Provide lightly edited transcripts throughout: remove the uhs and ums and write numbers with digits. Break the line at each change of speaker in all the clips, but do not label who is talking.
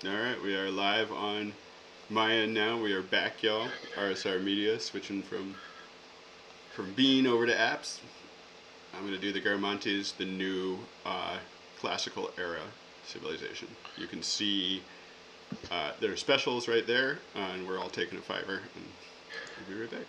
Alright, we are live on my end now. We are back, y'all. RSR Media, switching from Bean over to apps. I'm going to do the Garamantes, the new classical era civilization. You can see their specials right there, and we're all taking a $5, and we'll be right back.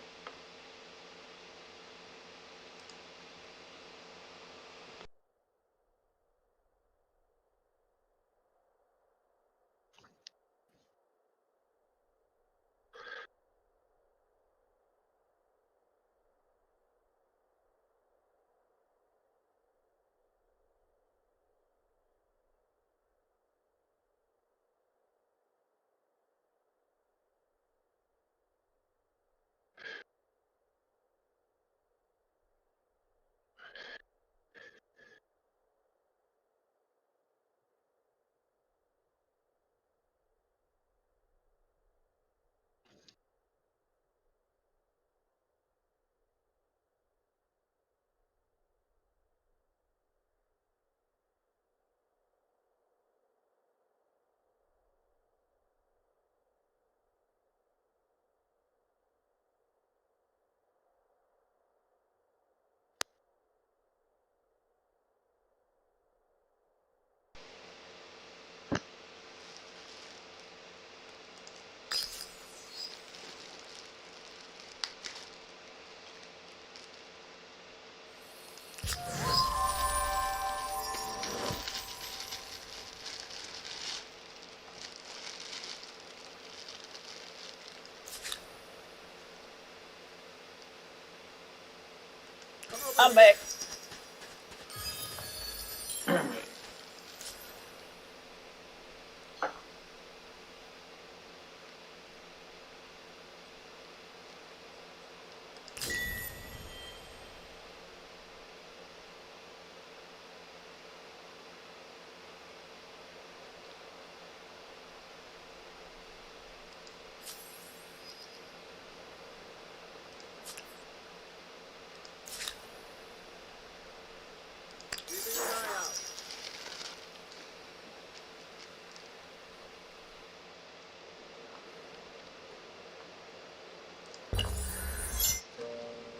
I'm back.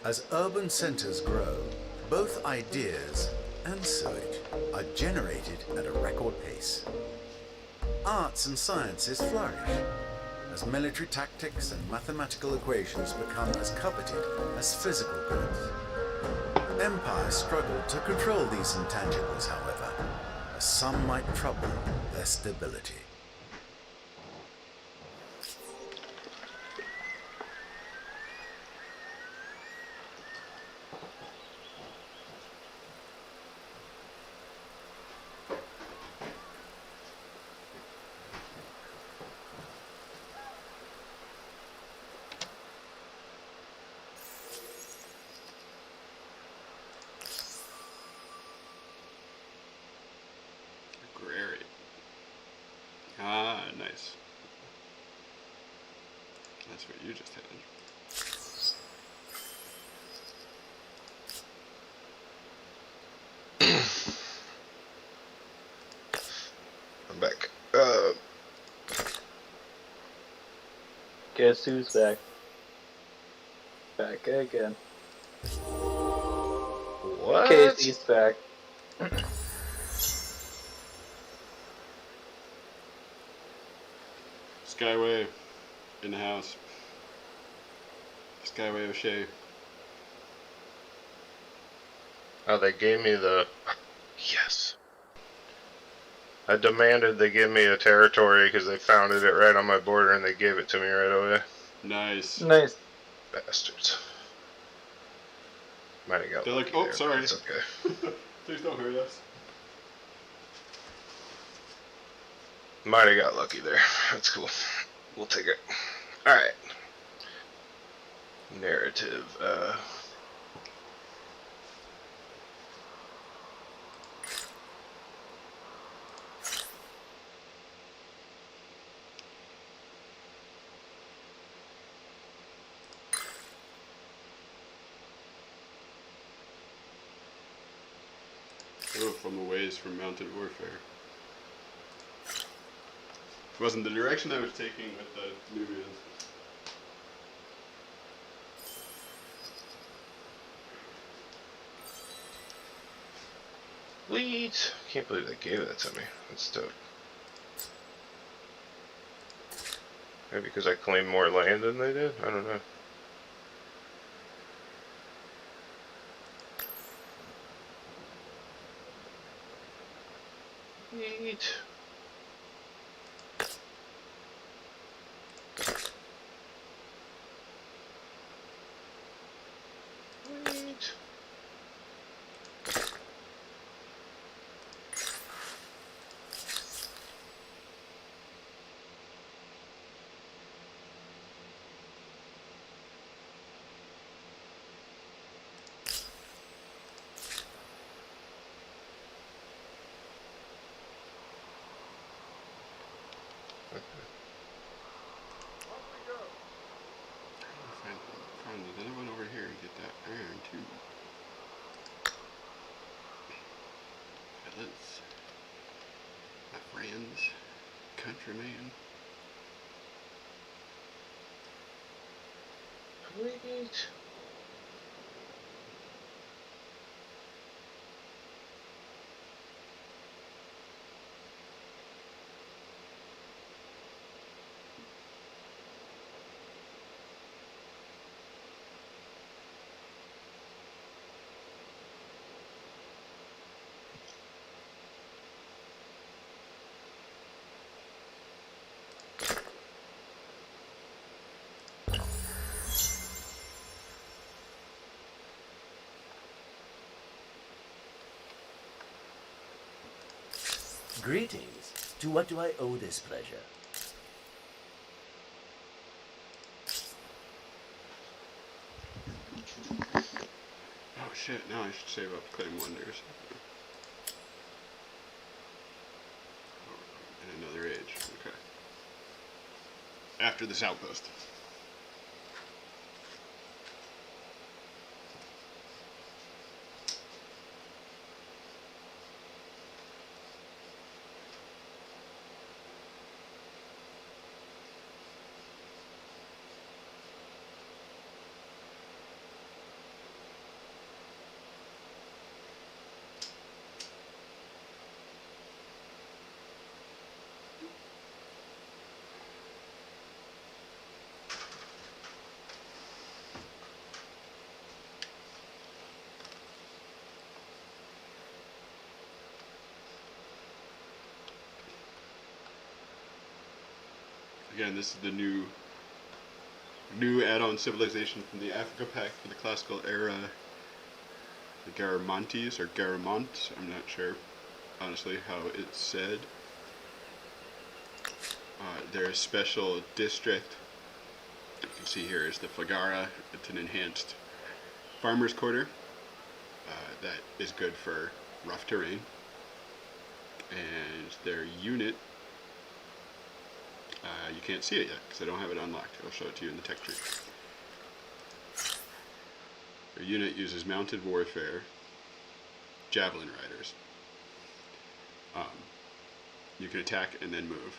As urban centers grow, both ideas and sewage are generated at a record pace. Arts and sciences flourish as military tactics and mathematical equations become as coveted as physical goods. Empires struggle to control these intangibles, however, as some might trouble their stability.
Agrarian. Ah, nice. That's what you just had.
I'm back.
Guess who's back? Back again.
What?
Casey's back.
Skyway in the house. Skyway O'Shea.
Oh, they gave me the... Yes. I demanded they give me a territory because they founded it right on my border and they gave it to me right away.
Nice.
Nice.
Bastards. Might have got
They're like,
lucky
oh,
there,
sorry.
but it's okay.
Please don't hurt us.
Might have got lucky there. That's cool. We'll take it. Alright. Narrative.
Oh, from the ways from mounted warfare. Wasn't the direction I was taking with the Nubians.
Sweet. Can't believe they gave that to me. That's dope. Maybe because I claimed more land than they did? I don't know. Sweet. Sweet.
Find another one over here and get that iron too. Fellas, my friends, countryman.
Sweet.
Greetings. To what do I owe this pleasure?
Oh shit, now I should save up claim wonders. In another age, okay. After this outpost. Again, this is the new add-on civilization from the Africa Pact for the classical era. The Garamantes, or Garamantes, I'm not sure, honestly, how it's said. Their special district, you can see here, is the Fagara. It's an enhanced farmer's quarter that is good for rough terrain. And their unit, you can't see it yet because I don't have it unlocked. I'll show it to you in the tech tree. Their unit uses mounted warfare, javelin riders. You can attack and then move.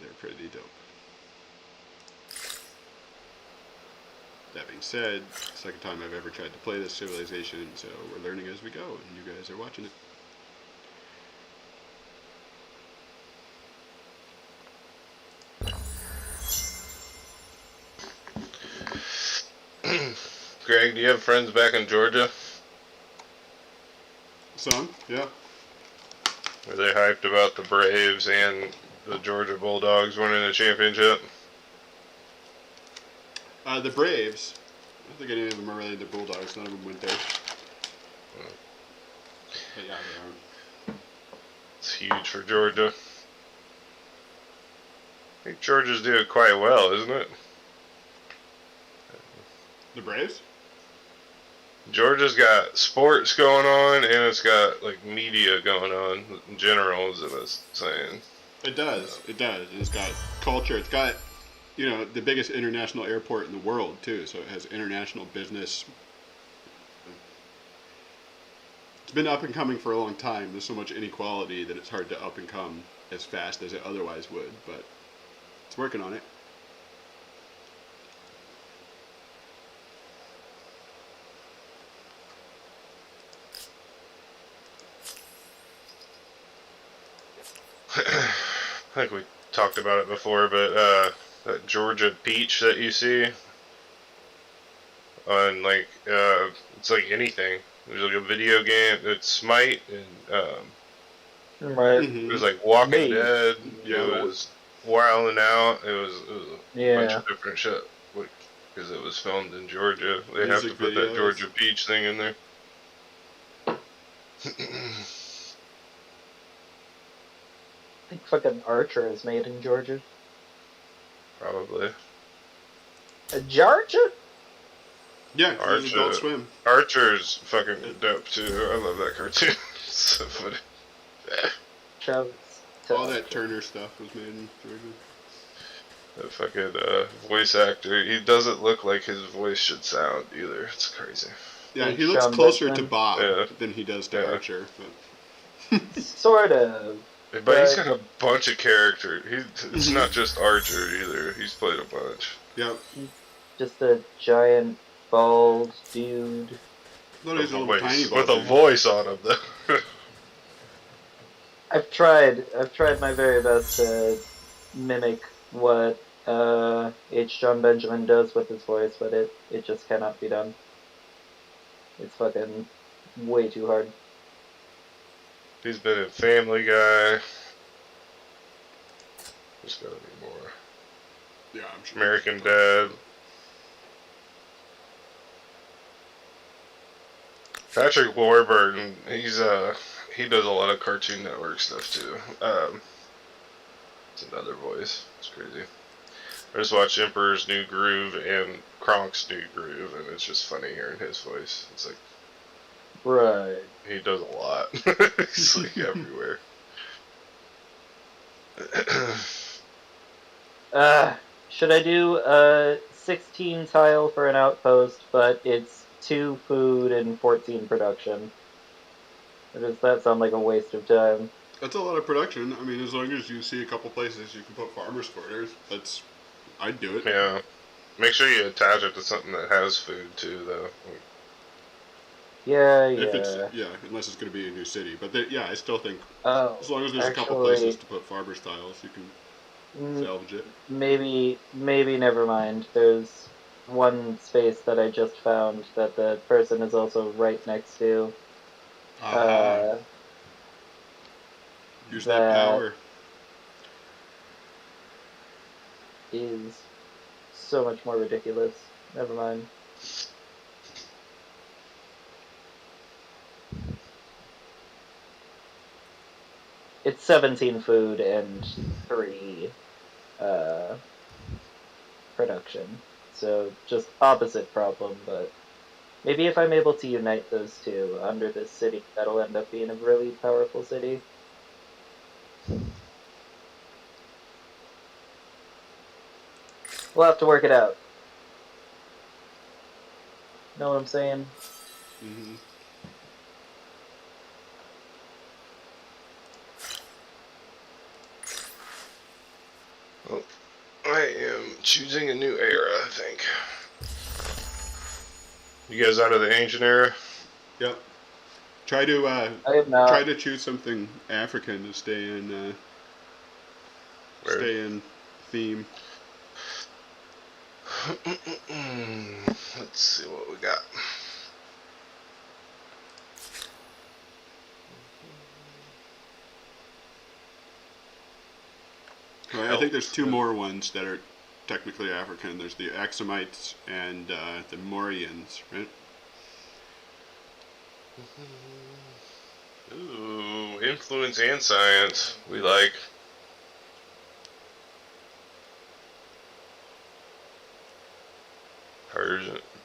They're pretty dope. That being said, second time I've ever tried to play this civilization, so we're learning as we go, and you guys are watching it.
Greg, do you have friends back in Georgia?
Some, yeah.
Are they hyped about the Braves and the Georgia Bulldogs winning the championship?
The Braves, I don't think any of them are really the Bulldogs. None of them went there. But yeah, they are.
It's huge for Georgia. I think Georgia's doing quite well, isn't it?
The Braves?
Georgia's got sports going on, and it's got like media going on in general, is what I was saying.
It does. It does. It's got culture. It's got, the biggest international airport in the world too. So it has international business. It's been up and coming for a long time. There's so much inequality that it's hard to up and come. as fast as it otherwise would, but it's working on it.
I think we talked about it before, but that Georgia peach that you see on like it's like anything. There's like a video game. It's Smite and
Right.
it was like Walking
Me.
Dead.
Yeah.
It was Wilding Out. It was a bunch
Yeah.
of different shit because it was filmed in Georgia. They have to
Music
put that
videos.
Georgia peach thing in there.
I think fucking Archer is made in Georgia.
Probably.
Georgia?
Yeah, 'cause it's
Archer.
Adult Swim.
Archer's fucking dope too. I love that cartoon. It's so funny.
Travis.
All that Turner stuff was made in Georgia.
That fucking voice actor, he doesn't look like his voice should sound either. It's crazy.
Yeah,
Like
he looks
Sean
closer to
Benjamin?
Bob
Yeah.
than he does to
Yeah.
Archer. But
Sort of.
But he's
Right.
got a bunch of characters. It's not just Archer either. He's played a bunch.
yeah,
Just a giant, bald dude.
I thought he was a little tiny
With a
bald.
voice on him though.
I've tried my very best to mimic what H. John Benjamin does with his voice, but it just cannot be done. It's fucking way too hard.
He's been in Family Guy. There's gotta be more.
Yeah, I'm sure.
American Dad. Patrick Warburton, he does a lot of Cartoon Network stuff too. It's another voice. It's crazy. I just watched Emperor's New Groove and Kronk's New Groove, and it's just funny hearing his voice. It's like
Right.
he does a lot. He's like everywhere.
Should I do a 16 tile for an outpost, but it's 2 food and 14 production? Or does that sound like a waste of time?
That's a lot of production. I mean, as long as you see a couple places you can put farmers' quarters, I'd do it.
Yeah. Make sure you attach it to something that has food too, though.
Yeah,
If
yeah.
unless it's going to be a new city. But I still think
Oh,
as long as there's a couple
actually,
places to put farmers' tiles, you can salvage it.
maybe never mind. There's one space that I just found that the person is also right next to.
Use that power.
Is so much more ridiculous. Never mind. It's 17 food and 3 production. So just opposite problem, but maybe if I'm able to unite those two under this city, that'll end up being a really powerful city. We'll have to work it out. Know what I'm saying?
Mm-hmm.
Well, I am choosing a new era, I think. You guys out of the ancient era?
Yep. Try to
I am not.
try to choose something African to stay in theme.
Let's see what we got.
Well, I think there's 2 more ones that are technically African. There's the Axumites and the Morians, right?
Ooh, influence and science. We like.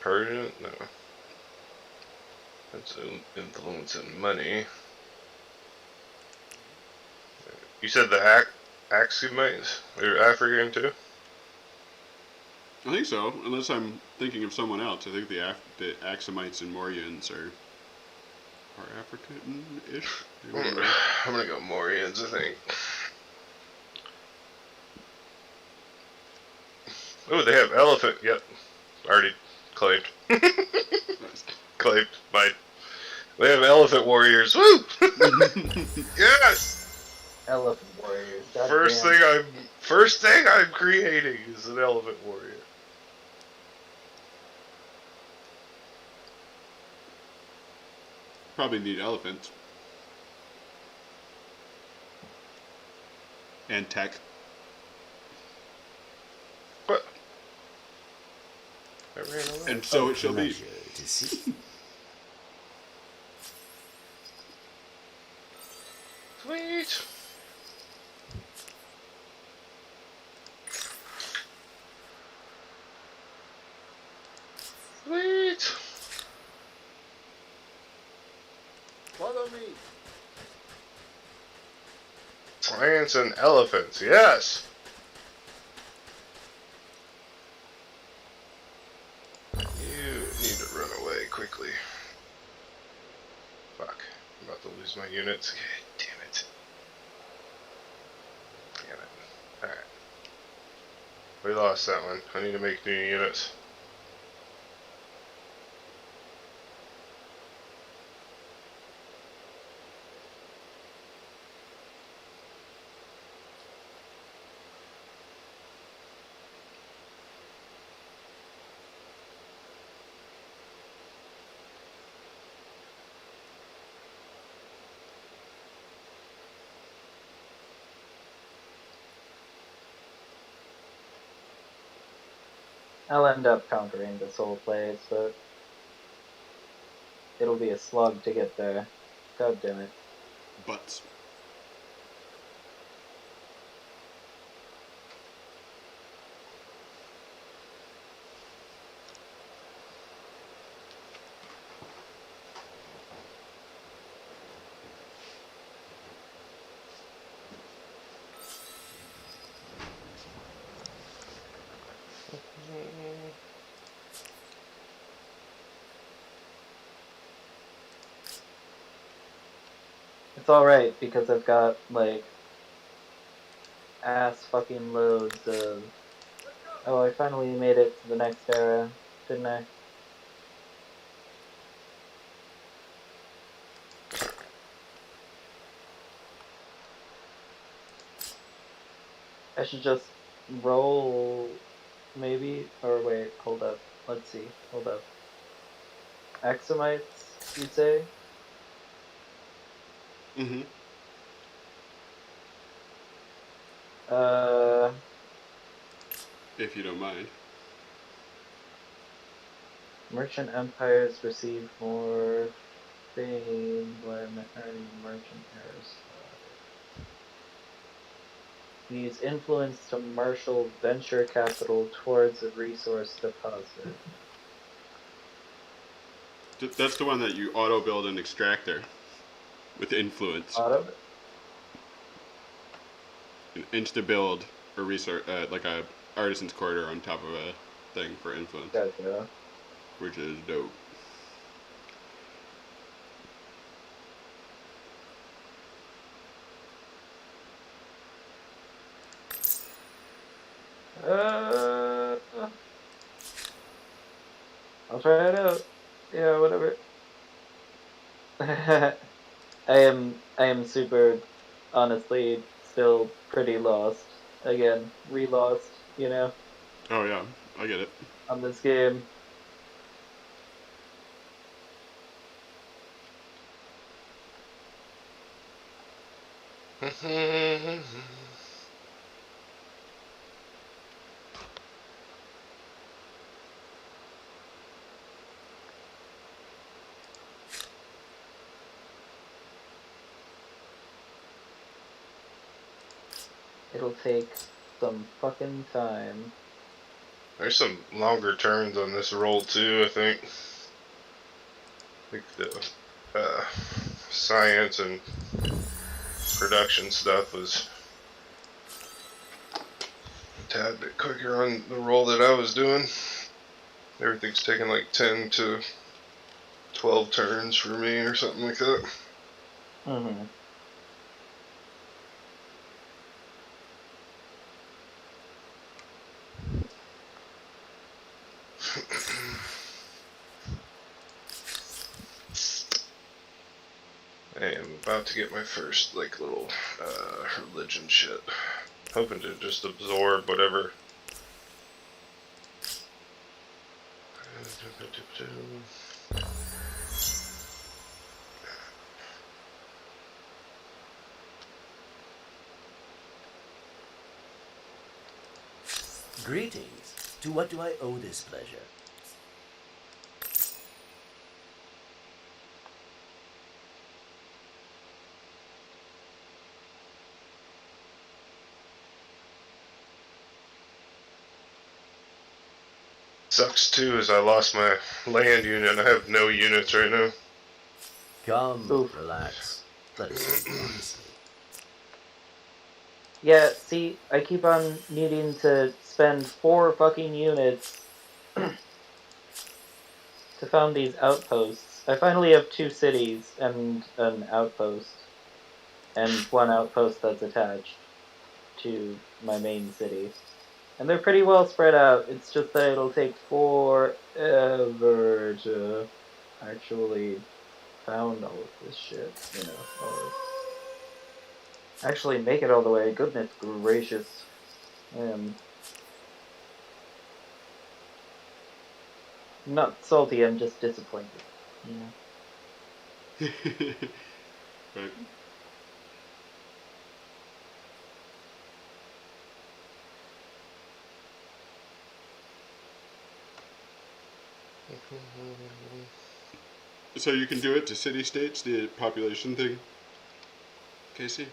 Persian? No. That's influence and money. You said the Axumites? They're African too?
I think so, unless I'm thinking of someone else. I think the Axumites and Morians are African-ish.
I'm gonna go Morians, I think. Oh, they have elephant. Yep. Already claimed. Claimed. Mine. They have elephant warriors. Woo! Yes!
Elephant warriors. God
First
damn.
thing I'm creating is an elephant warrior.
Probably need elephants. And tech.
What? I ran away.
And so it shall be.
Pleasure to see.
Sweet. Sweet.
Follow me.
Science and elephants. Yes. You need to run away quickly. Fuck. I'm about to lose my units. Damn it. Damn it. Alright. We lost that one. I need to make new units.
I'll end up conquering this whole place, but it'll be a slug to get there. God damn it.
Butts.
It's alright because I've got like ass fucking loads of. Oh, I finally made it to the next era, didn't I? I should just roll, maybe? Or wait, hold up. Let's see. Hold up. Axomites, you'd say?
Mm-hmm. If you don't mind.
Merchant empires receive more fame when earning merchant heirs. Use influence to marshal venture capital towards a resource deposit.
That's the one that you auto build an extractor with influence.
Auto?
An insta build a resource, like a artisan's quarter on top of a thing for influence,
Gotcha.
which is dope.
I'll try it out. Yeah, whatever. I am super, honestly, still pretty lost. Again, re-lost,
Oh yeah, I get it.
on this game. It'll take some fucking time.
There's some longer turns on this roll too, I think. I think the science and production stuff was a tad bit quicker on the roll that I was doing. Everything's taking like 10 to 12 turns for me or something like that.
Mm-hmm.
I am about to get my first, like, little, religion shit. Hoping to just absorb whatever.
Greetings. To what do I owe this pleasure?
Sucks too is I lost my land unit. I have no units right now.
Come,
Oof.
relax. Let us speak honestly.
Yeah, see, I keep on needing to spend 4 fucking units to found these outposts. I finally have 2 cities and an outpost, and 1 outpost that's attached to my main city. And they're pretty well spread out. It's just that it'll take forever to actually found all of this shit, you know, or actually make it all the way. Goodness gracious. I am not salty, I'm just disappointed. Yeah.
Right. So you can do it to city-states, the population thing, Casey?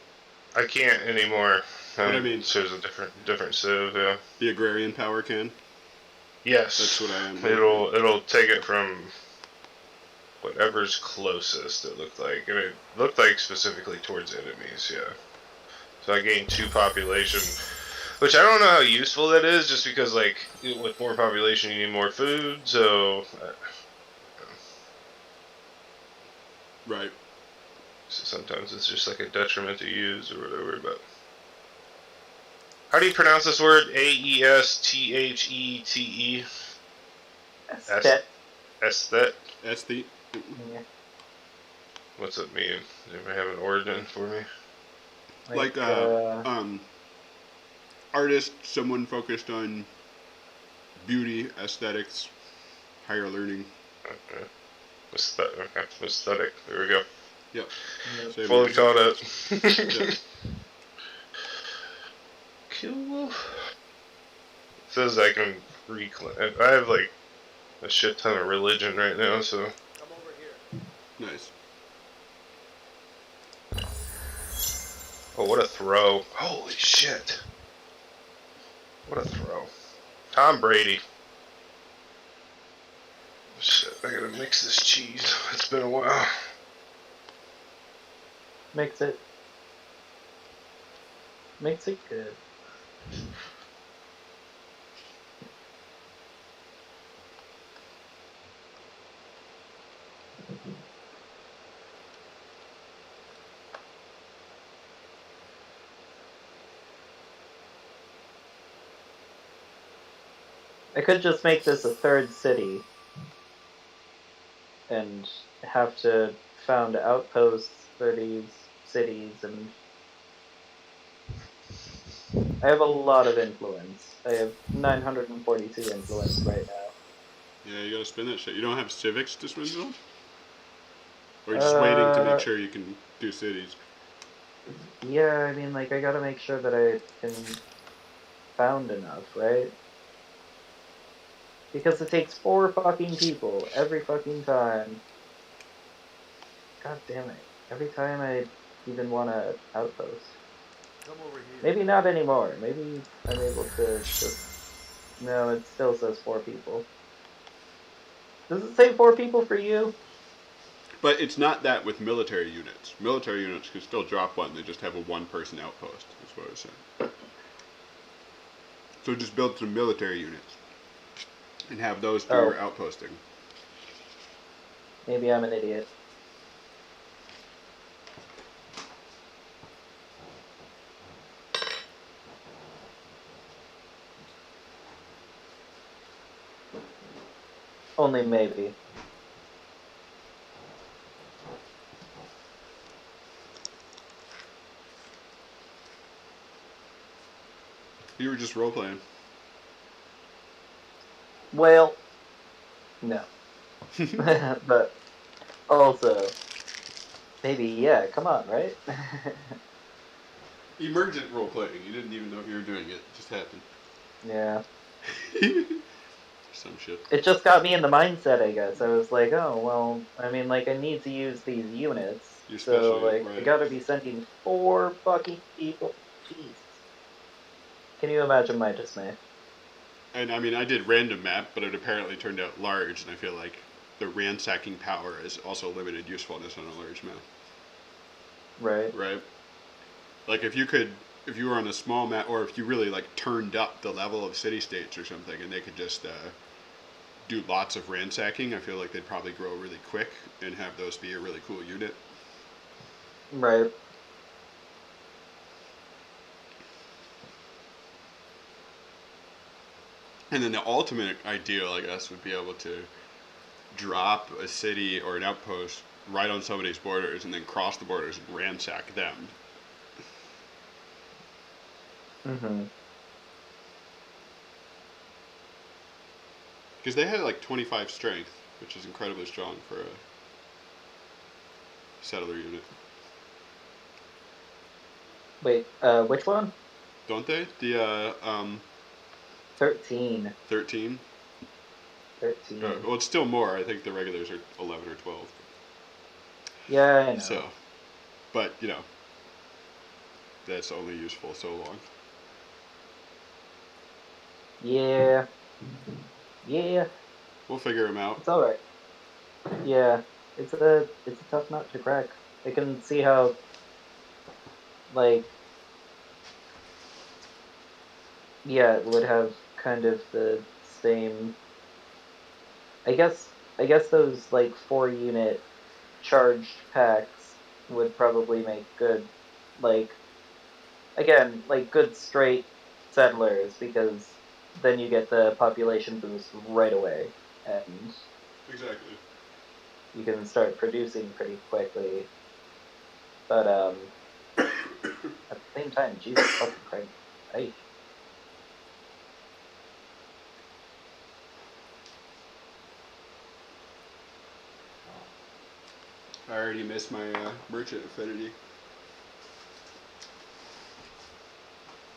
I can't anymore.
What I mean-
So there's a different civ, yeah.
The agrarian power can?
Yes.
That's what I am.
It'll take it from whatever's closest, it looked like. And it looked like specifically towards enemies, yeah. So I gained 2 population, which I don't know how useful that is, just because, like, with more population you need more food, so...
Right.
So sometimes it's just like a detriment to use or whatever, but... How do you pronounce this word? A-E-S-T-H-E-T-E?
Estet.
Estet?
Aesthete?
Yeah.
What's it mean? Does anybody have an origin for me?
Like, artist, someone focused on beauty, aesthetics, higher learning.
Okay. Aesthetic. There we go.
Yep.
Yep.
Same
Fully
here.
caught up.
Yep.
Cool. It says I can reclaim. I have like a shit ton of religion right now, so.
Come over here.
Nice.
Oh, what a throw. Holy shit. What a throw. Tom Brady. Shit, I gotta mix this cheese. It's been a while.
Makes it good. I could just make this a 3rd city and have to found outposts for these cities, and I have a lot of influence. I have 942 influence right now.
Yeah, you gotta spin that shit. You don't have civics to spin those? Or you're just waiting to make sure you can do cities?
Yeah, I mean, like, I gotta make sure that I can found enough, right? Because it takes 4 fucking people every fucking time. God damn it. Every time I even want to outpost.
Come over here.
Maybe not anymore. Maybe I'm able to just... No, it still says 4 people. Does it say 4 people for you?
But it's not that with military units. Military units can still drop 1. They just have a 1-person outpost, is what I was saying. So just build some military units. And have those do your outposting.
Maybe I'm an idiot. Only maybe.
You were just role playing.
Well, no. But also, maybe, yeah, come on, right?
Emergent role playing. You didn't even know if you were doing it. It just happened.
Yeah.
Some shit.
It just got me in the mindset, I guess. I was like, oh, well, I mean, like, I need to use these units.
You
So,
especially,
like, I
right.
gotta be sending 4 fucking people. Jesus. Can you imagine my dismay?
And I mean, I did random map, but it apparently turned out large, and I feel like the ransacking power is also limited usefulness on a large map.
Right.
Right? Like if you were on a small map, or if you really like turned up the level of city states or something, and they could just do lots of ransacking, I feel like they'd probably grow really quick and have those be a really cool unit.
Right.
And then the ultimate ideal, I guess, would be able to drop a city or an outpost right on somebody's borders and then cross the borders and ransack them.
Mm-hmm.
Because they had like 25 strength, which is incredibly strong for a settler unit.
Wait, which one?
Don't they? The
13.
13?
13.
Well, it's still more. I think the regulars are 11 or 12.
Yeah, I know.
So, but, you know, that's only useful so long.
Yeah. Yeah.
We'll figure them out.
It's alright. Yeah. It's a tough nut to crack. I can see how, like, yeah, it would have kind of the same. I guess those like 4 unit charged packs would probably make good, like, again, like good straight settlers, because then you get the population boost right away and
Exactly.
you can start producing pretty quickly. But at the same time, Jesus fucking Christ. Hey.
I already missed my merchant affinity.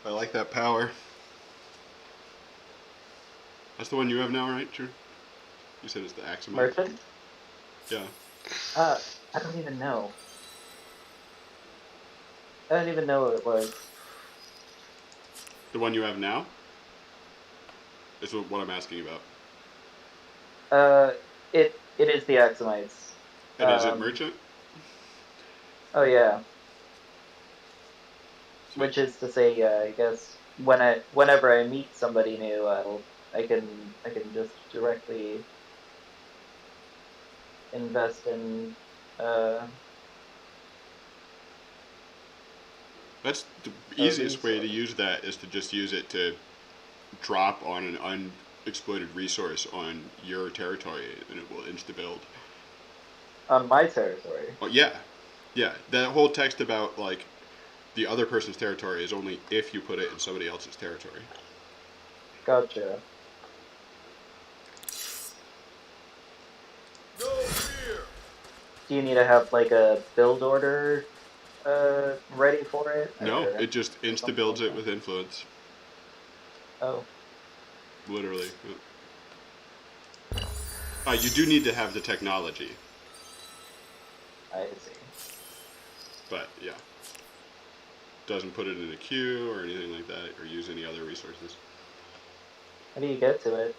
I like that power. That's the one you have now, right? True. You said it's the Axamite.
Merchant?
Yeah.
I don't even know. I don't even know what it was.
The one you have now? Is what I'm asking about.
It is the Axamites.
And is it merchant?
Oh yeah.
Sweet.
Which is to say, I guess whenever I meet somebody new, I can just directly invest in.
That's the
A
easiest way to
resource.
use that is to just use it to drop on an unexploited resource on your territory, and it will insta-build.
On my territory.
Oh yeah, yeah. That whole text about like the other person's territory is only if you put it in somebody else's territory.
Gotcha.
No fear!
Do you need to have like a build order ready for it?
No,
or
it just
something
insta-builds
like
it with influence.
Oh,
Literally. You do need to have the technology,
I see.
but yeah. Doesn't put it in a queue or anything like that, or use any other resources.
How do you get to it?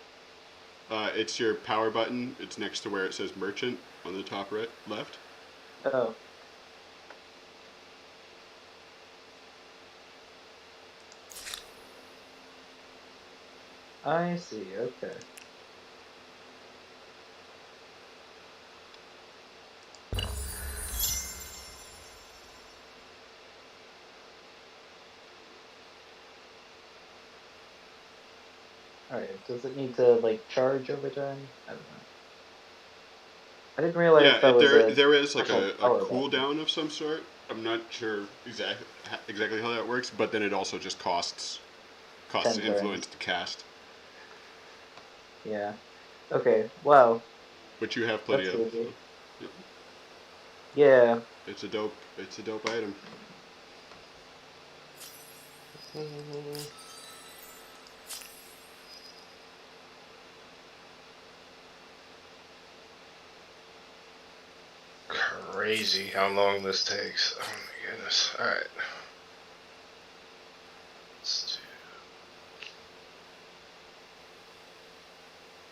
It's your power button. It's next to where it says merchant on the top right, left.
Oh. I see, okay. Alright, does it need to, like, charge over time? I don't know. I didn't realize
Yeah,
that was a
there is like
special
a
power button.
cooldown of some sort. I'm not sure exactly how that works, but then it also just costs Costs
10
influence
turns.
to cast,
Yeah. Okay. Wow.
which you have plenty
That's
of.
easy.
So, yep.
Yeah.
It's a dope item.
Crazy how long this takes. Oh my goodness. Alright. Let's do.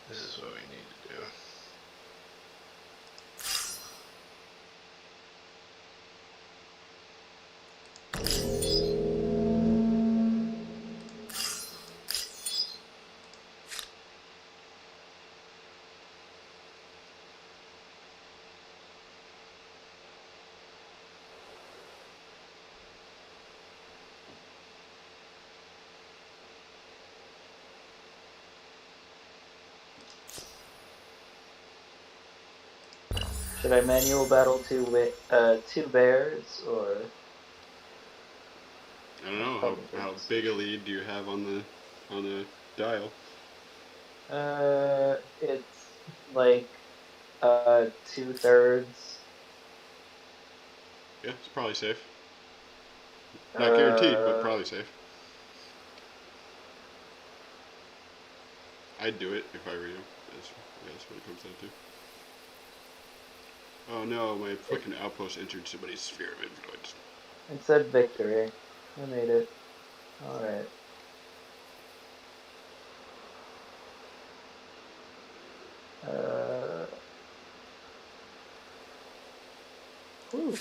This is what we need to do.
Should I manual battle two bears or?
I don't know
Probably
how
just
big a lead do you have on the dial.
It's like 2/3.
Yeah, it's probably safe. Not guaranteed, but
Uh,
probably safe. I'd do it if I were you. That's what it comes down to. Oh no, my fucking outpost entered somebody's sphere of influence.
it said victory. I made it. All right. Uh, whew.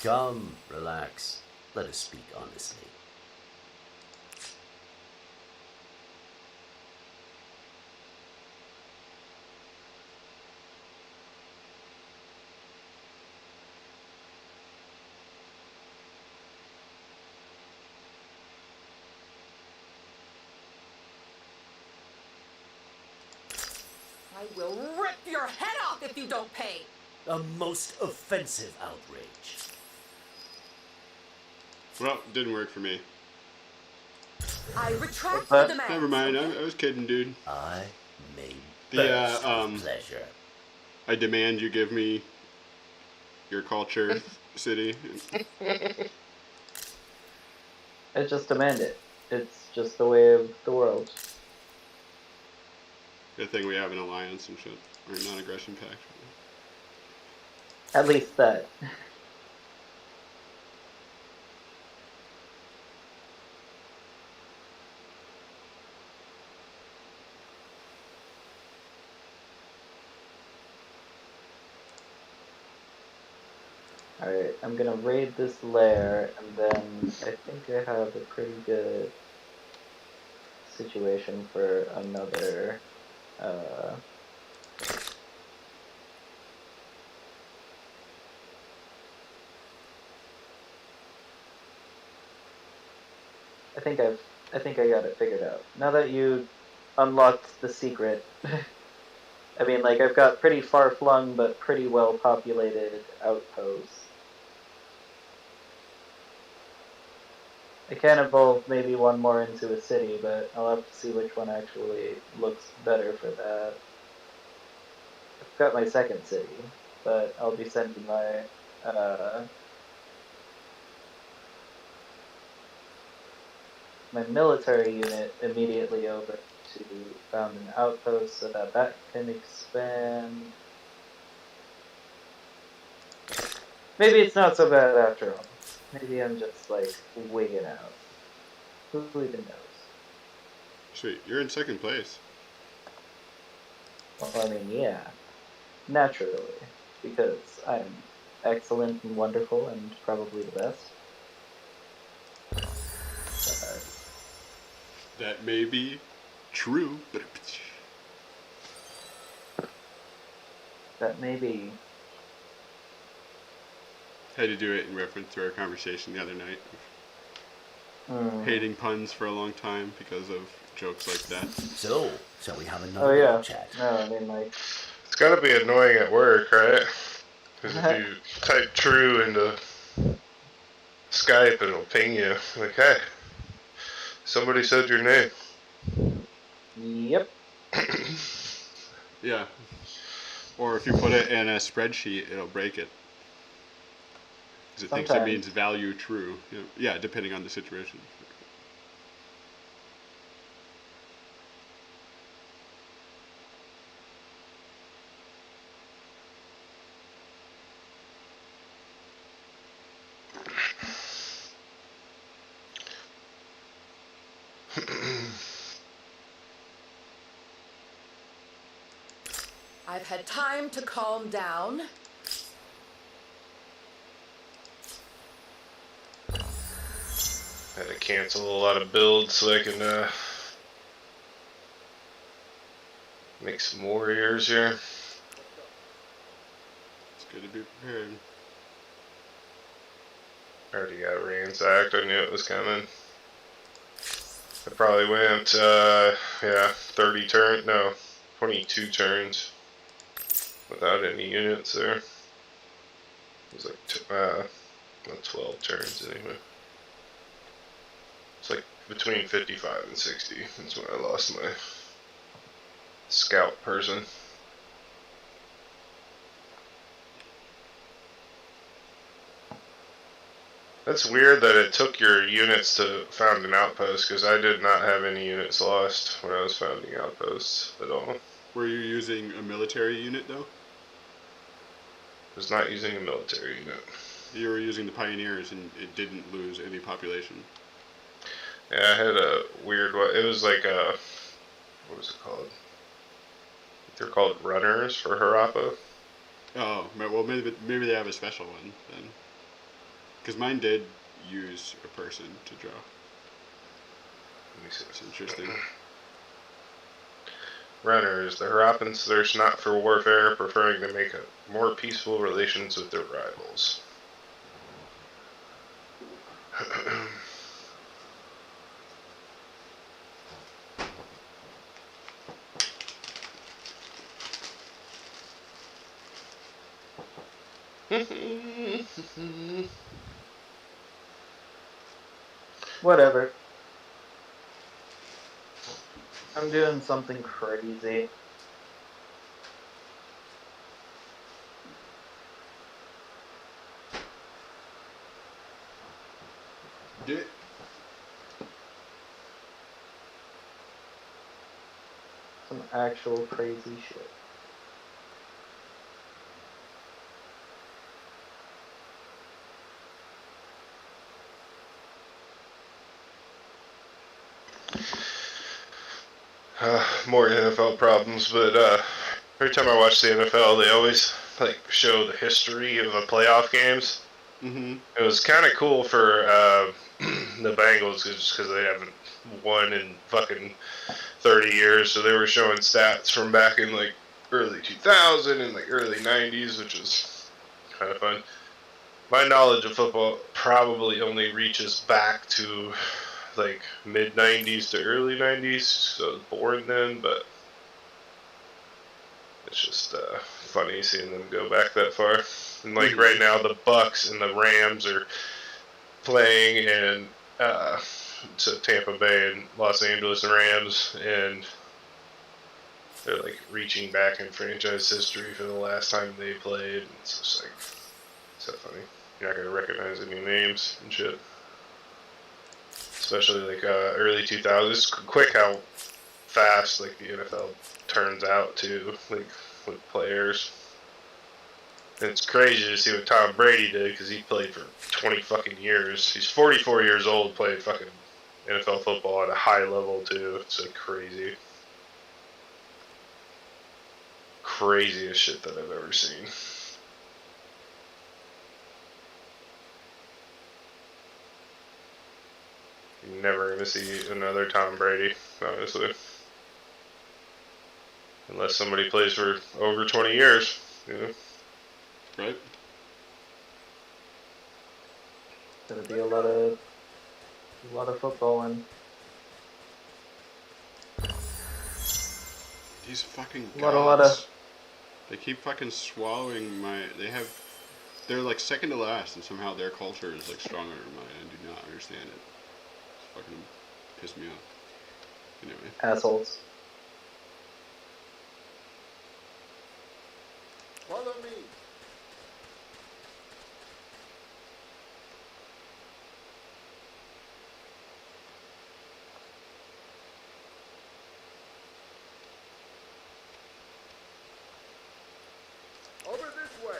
Come, relax. Let us speak honestly.
I will rip your head off if you don't pay!
A most offensive outrage.
Well, didn't work for me.
I retract
What's
the
that?
demands.
Never mind.
Okay?
I was kidding, dude.
I may
The
burst with pleasure.
I demand you give me your culture city.
I just demand it. It's just the way of the world.
Good thing we have an alliance and shit, or a non-aggression pact.
At least that. Alright, I'm gonna raid this lair, and then I think I have a pretty good situation for another, I think I got it figured out. Now that you unlocked the secret, I mean, like, I've got pretty far-flung but pretty well-populated outposts. I can evolve maybe one more into a city, but I'll have to see which one actually looks better for that. I've got my second city, but I'll be sending my military unit immediately over to found an outpost so that that can expand. Maybe it's not so bad after all. Maybe I'm just like wigging out. Who even knows?
Sweet, you're in second place.
Well, I mean, yeah, naturally, because I'm excellent and wonderful and probably the best.
That may be true, but
That may be.
had to do it in reference to our conversation the other night.
Hmm.
Hating puns for a long time because of jokes like that.
So, shall we have
Oh
another
yeah.
little chat?
No, I mean like.
It's gotta be annoying at work, right? Because if you type true into Skype, it'll ping you like, "Hey, somebody said your name."
Yep.
Yeah. Or if you put it in a spreadsheet, it'll break it. Because it thinks it means
Sometimes.
value true. You know, yeah, depending on the situation.
I've had time to calm down.
Had to cancel a lot of builds so I can make some warriors here.
It's good to be prepared.
Already got ransacked. I knew it was coming. I probably went, 22 turns without any units there. It was like 12 turns anyway. It's like between 55 and 60. That's when I lost my scout person. That's weird that it took your units to found an outpost, because I did not have any units lost when I was founding outposts at all. I
Were you using a military unit though?
was not using a military unit.
You were using the pioneers and it didn't lose any population.
Yeah, I had a weird one. It was like a, what was it called? They're called runners for Harappa.
Oh, well maybe they have a special one then. Because mine did use a person to draw.
Let me see.
It's interesting.
Runners, the Harappans thirst not for warfare, preferring to make more peaceful relations with their rivals.
Whatever. I'm doing something crazy.
Did
Some actual crazy shit.
More NFL problems, but every time I watch the NFL, they always like show the history of the playoff games.
Mm-hmm.
It was kind of cool for the Bengals just because they haven't won in fucking 30 years, so they were showing stats from back in like early 2000 and like early 90s, which is kind of fun. My knowledge of football probably only reaches back to like mid 90s to early 90s, so I was born then, but it's just funny seeing them go back that far. And like right now, the Bucks and the Rams are playing, and so Tampa Bay and Los Angeles Rams, and they're like reaching back in franchise history for the last time they played. It's just like, so funny. You're not gonna recognize any names and shit. Especially like early 2000s. It's quick how fast like the NFL turns out too, like with players. And it's crazy to see what Tom Brady did because he played for 20 fucking years. He's 44 years old, played fucking NFL football at a high level too. It's like crazy. Craziest shit that I've ever seen. never gonna see another Tom Brady, honestly. Unless somebody plays for over 20 years, you know.
Right?
Gonna be a lot of footballing.
These fucking
A lot of.
gods. They keep fucking swallowing my. They're like second to last, and somehow their culture is like stronger than mine. I do not understand it. It's fucking piss me off. Anyway.
Assholes.
Follow me. Over this way.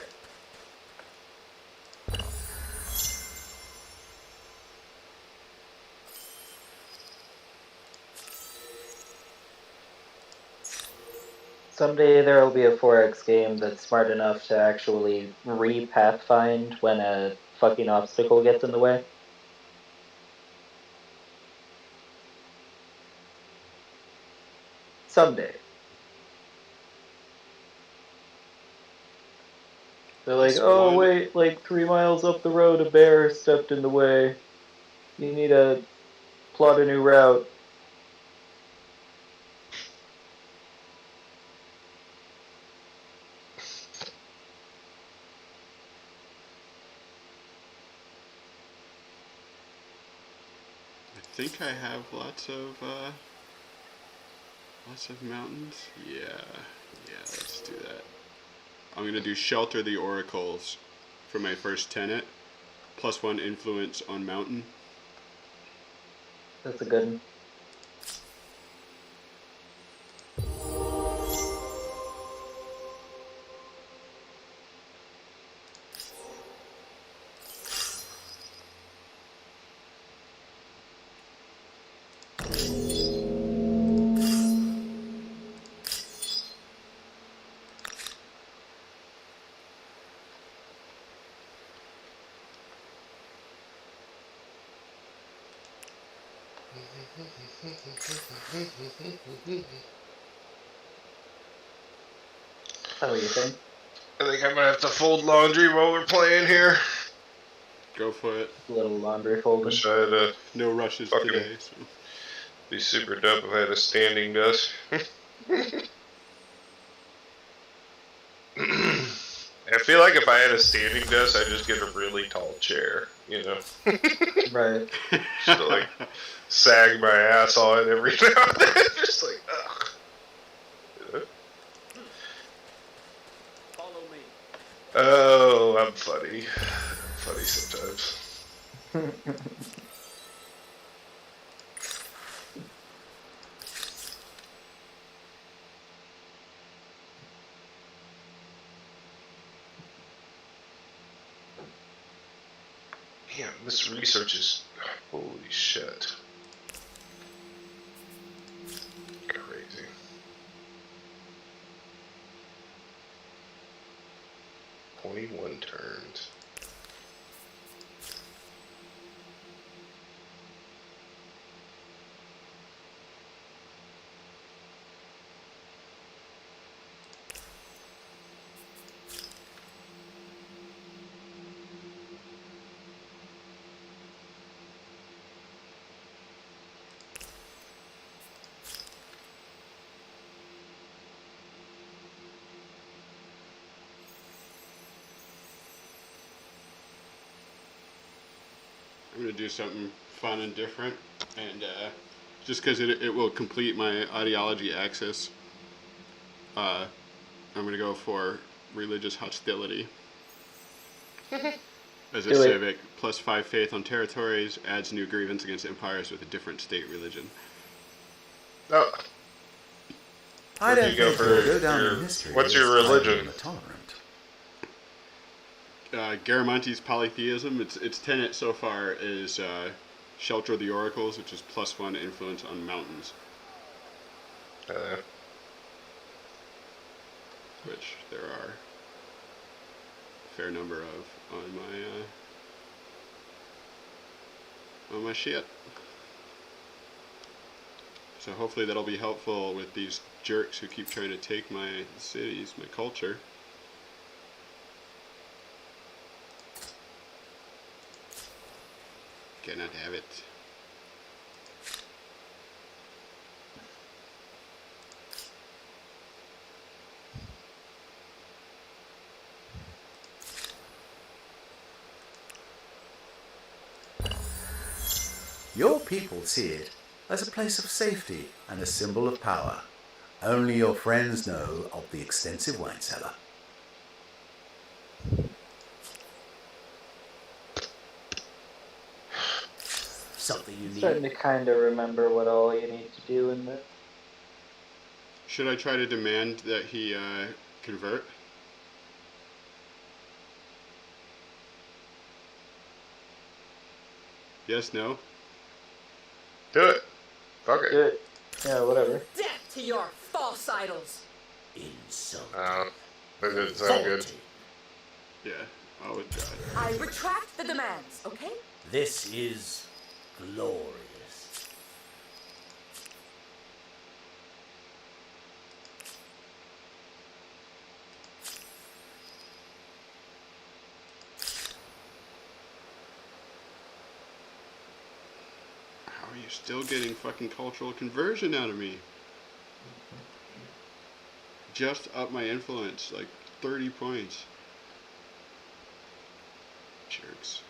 Someday there will be a 4X game that's smart enough to actually re-pathfind when a fucking obstacle gets in the way. Someday. They're like,
Plus
oh
one.
wait, like 3 miles up the road a bear stepped in the way. You need to plot a new route.
I think I have lots of mountains. Yeah, let's do that. I'm gonna do shelter the oracles for my first tenet. +1 influence on mountain.
That's a good one. How do you think?
I think I'm gonna have to fold laundry while we're playing here.
Go for it.
A little laundry folding.
Wish I had a
No rushes
Fucking-
today. So.
be super dope if I had a standing desk. I feel like if I had a standing desk, I'd just get a really tall chair, you know,
Right.
just to like sag my ass on it every now and then, just like ugh. You know?
Follow me.
Oh, I'm funny. Funny sometimes. Damn, this research is holy shit. Crazy. "21 turns.
I'm gonna do something fun and different, and just because it will complete my ideology axis, I'm gonna go for religious hostility as a
Do it.
civic. +5 faith on territories adds new grievance against empires with a different state religion.
Oh,
I
Where'd
don't
you go
think
for
you'll go down
your-
in history.
what's
as
your religion?
highly intolerant.
Garamantes polytheism. Its tenet so far is shelter the oracles, which is +1 influence on mountains, which there are a fair number of on my shit. So hopefully that'll be helpful with these jerks who keep trying to take my cities, my culture. Cannot have it.
Your people see it as a place of safety and a symbol of power. Only your friends know of the extensive wine cellar.
Something you
I'm
need?
starting to kind of remember what all you need to do in this.
Should I try to demand that he convert? Yes, no?
Do it. Fuck
Do
it.
it. Yeah, whatever.
Death to your false idols!
Insulting.
That didn't sound good.
Revolting.
Yeah, I'll withdraw.
I retract the demands, okay?
This is glorious.
How are you still getting fucking cultural conversion out of me? Just up my influence, like 30 points. Jerks.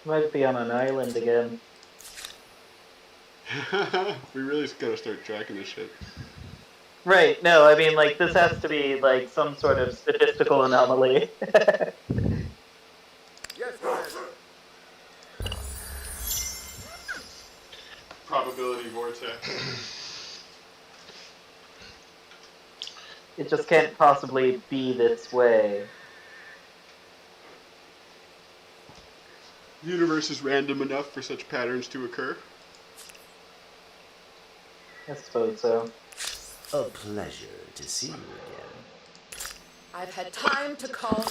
Might be on an island again.
We really gotta start tracking this shit.
Right, no, I mean, like, this has to be, like, some sort of statistical anomaly.
Yes, Commander.
Probability vortex.
It just can't possibly be this way.
The universe is random enough for such patterns to occur.
I suppose so.
A pleasure to see you again.
I've had time to call.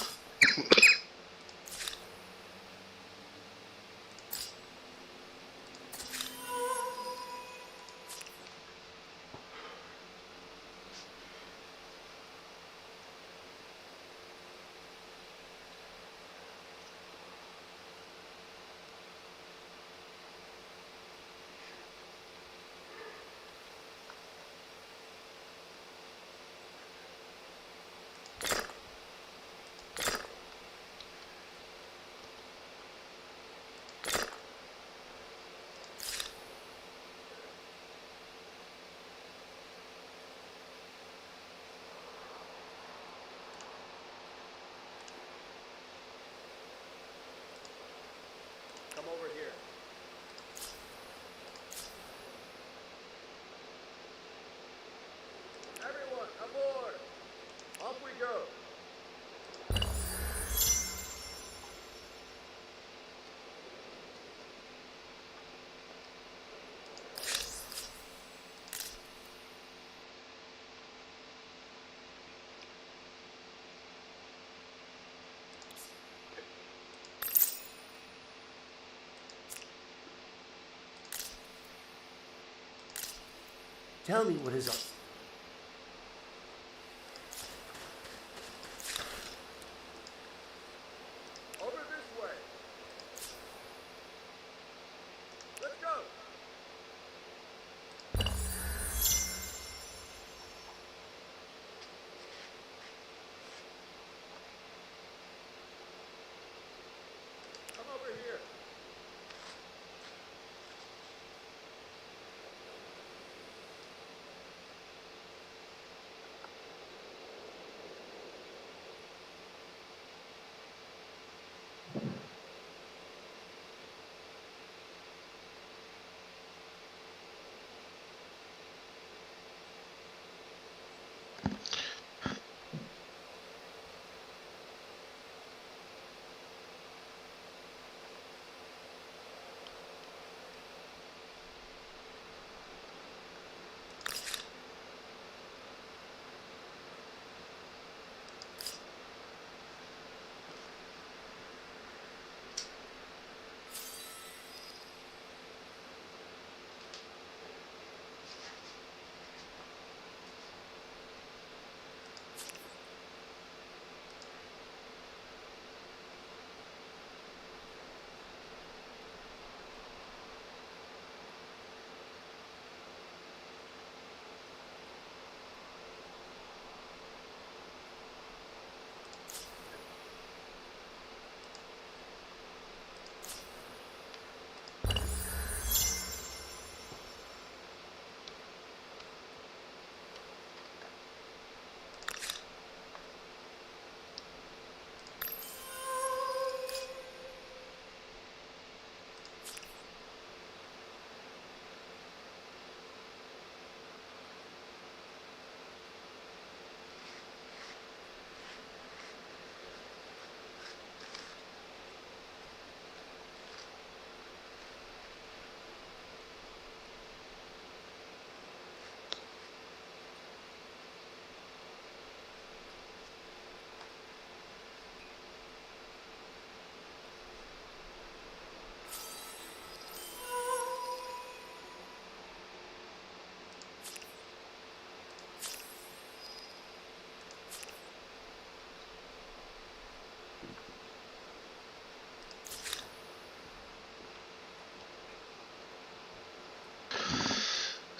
Come over here. Everyone, aboard! Off we go.
Tell me what is up.
Over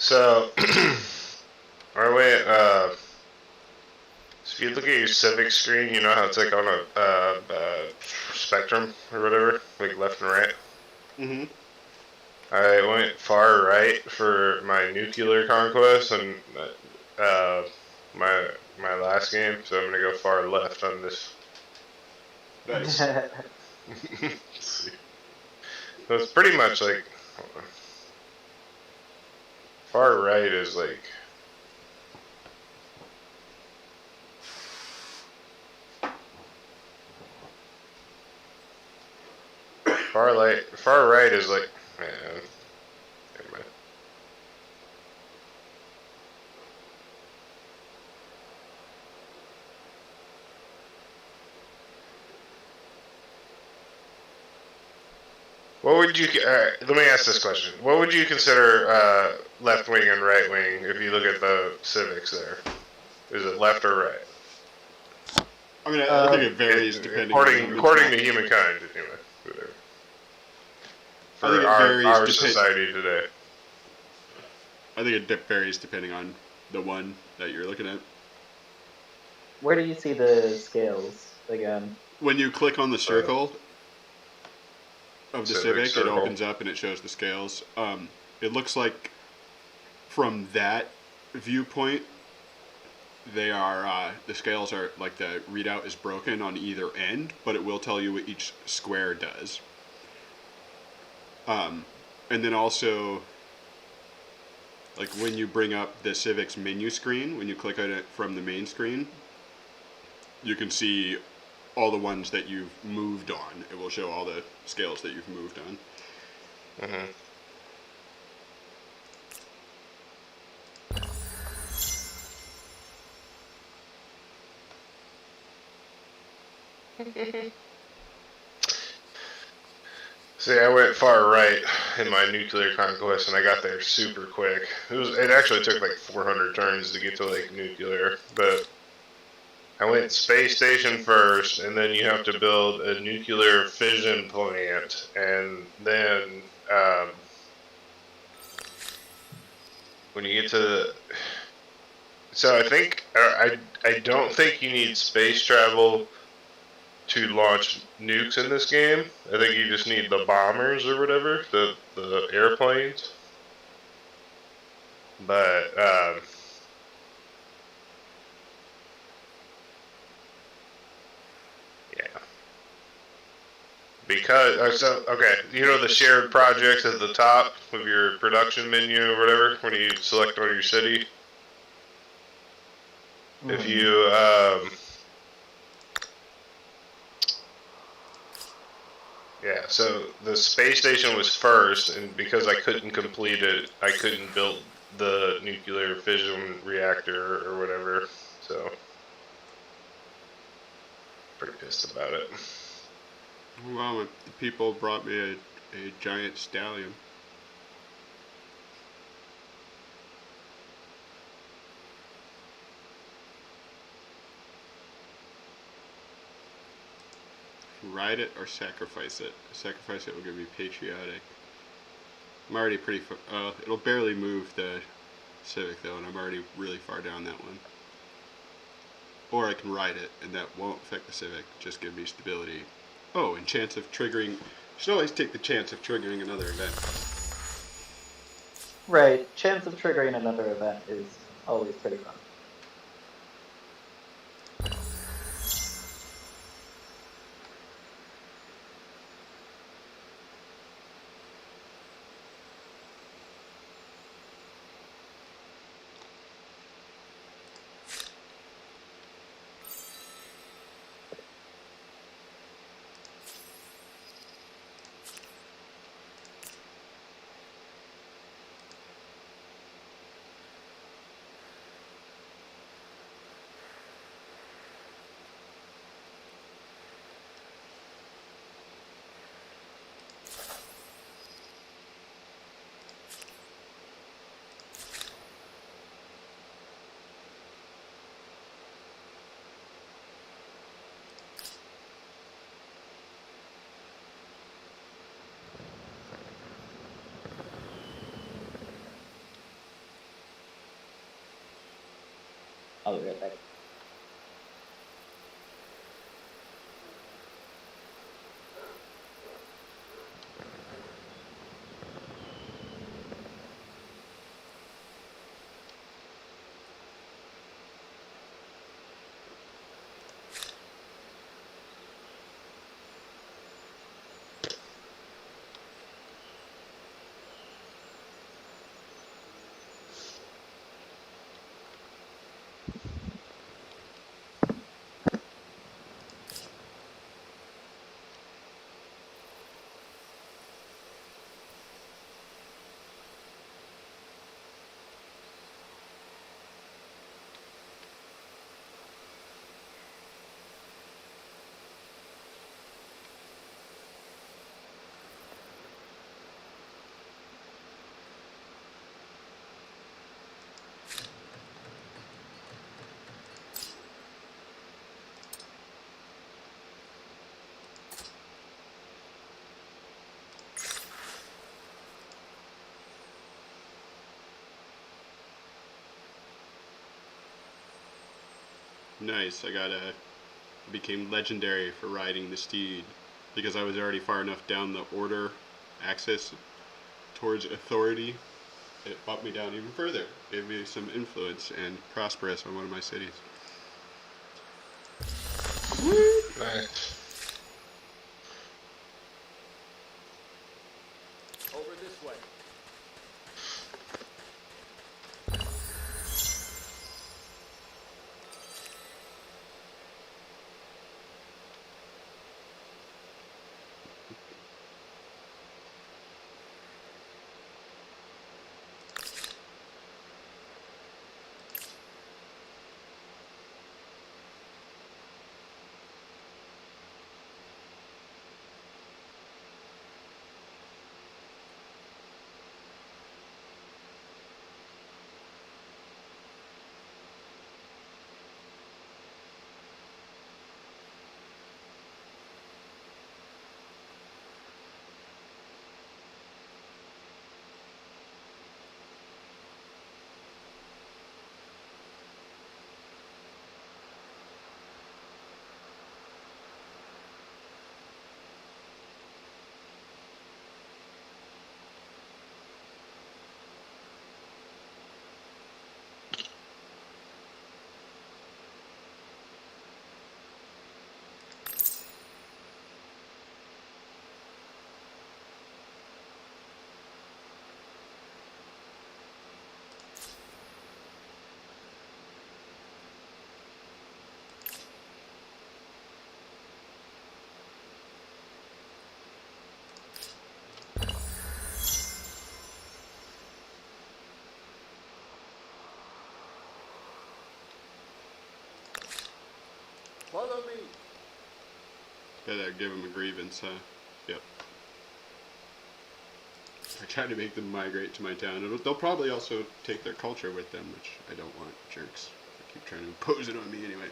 So, our way, so if you look at your Civic screen, you know how it's like on a spectrum or whatever, like left and right.
Mm-hmm.
I went far right for my nuclear conquest and my last game, so I'm gonna go far left on this.
Nice.
Let's see. So it's pretty much like far right is like far right is like man. Never mind. What would you? Let me ask this question. What would you consider left wing and right wing if you look at the civics there? Is it left or right?
I mean, I think it varies depending
According to humankind, anyway. Whatever. For
I think it varies
society today.
I think it varies depending on the one that you're looking at.
Where do you see the scales again?
When you click on the circle of the Civic, it
circle.
opens up and it shows the scales. It looks like from that viewpoint, they are the scales are like the readout is broken on either end, but it will tell you what each square does. And then also, like when you bring up the Civic's menu screen, when you click on it from the main screen, you can see all the ones that you've moved on. It will show all the scales that you've moved on.
Mm-hmm. See, I went far right in my nuclear conquest, and I got there super quick. It actually took like 400 turns to get to like nuclear, but I went space station first, and then you have to build a nuclear fission plant, and then when you get to so I think I don't think you need space travel to launch nukes in this game. I think you just need the bombers or whatever, the airplanes. But yeah, because okay, you know the shared projects at the top of your production menu or whatever when you select on your city. If you yeah, so the space station was first, and because I couldn't complete it, I couldn't build the nuclear fission reactor or whatever. So pretty pissed about it.
Wow, the people brought me a giant stallion. Ride it or sacrifice it. Sacrifice it will give me patriotic. I'm already pretty it'll barely move the Civic though, and I'm already really far down that one. Or I can ride it, and that won't affect the Civic, just give me stability. Oh, and chance of triggering. Should always take the chance of triggering another event.
Right, chance of triggering another event is always pretty fun. I'll be right back.
Nice. Became legendary for riding the steed because I was already far enough down the order axis towards authority. It bumped me down even further. Gave me some influence and prosperous on one of my cities.
Nice.
Over this way. Follow me.
Gotta give them a grievance, huh? Yep. I try to make them migrate to my town. They'll probably also take their culture with them, which I don't want, jerks. They keep trying to impose it on me anyway.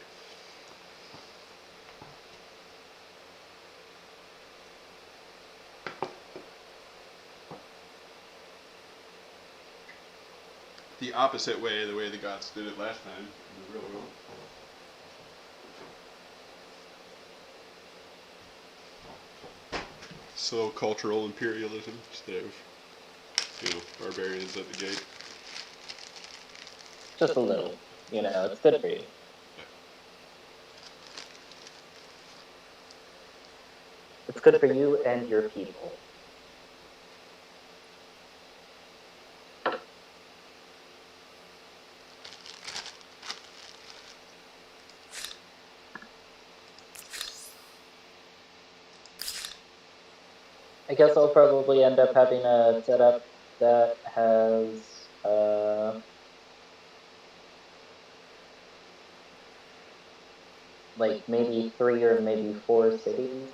The opposite way, the way the gods did it last time, in the real world. Slow cultural imperialism instead of, barbarians at the gate.
Just a little. It's good for you. It's good for you and your people. I guess I'll probably end up having a setup that has like maybe 3 or maybe 4 cities.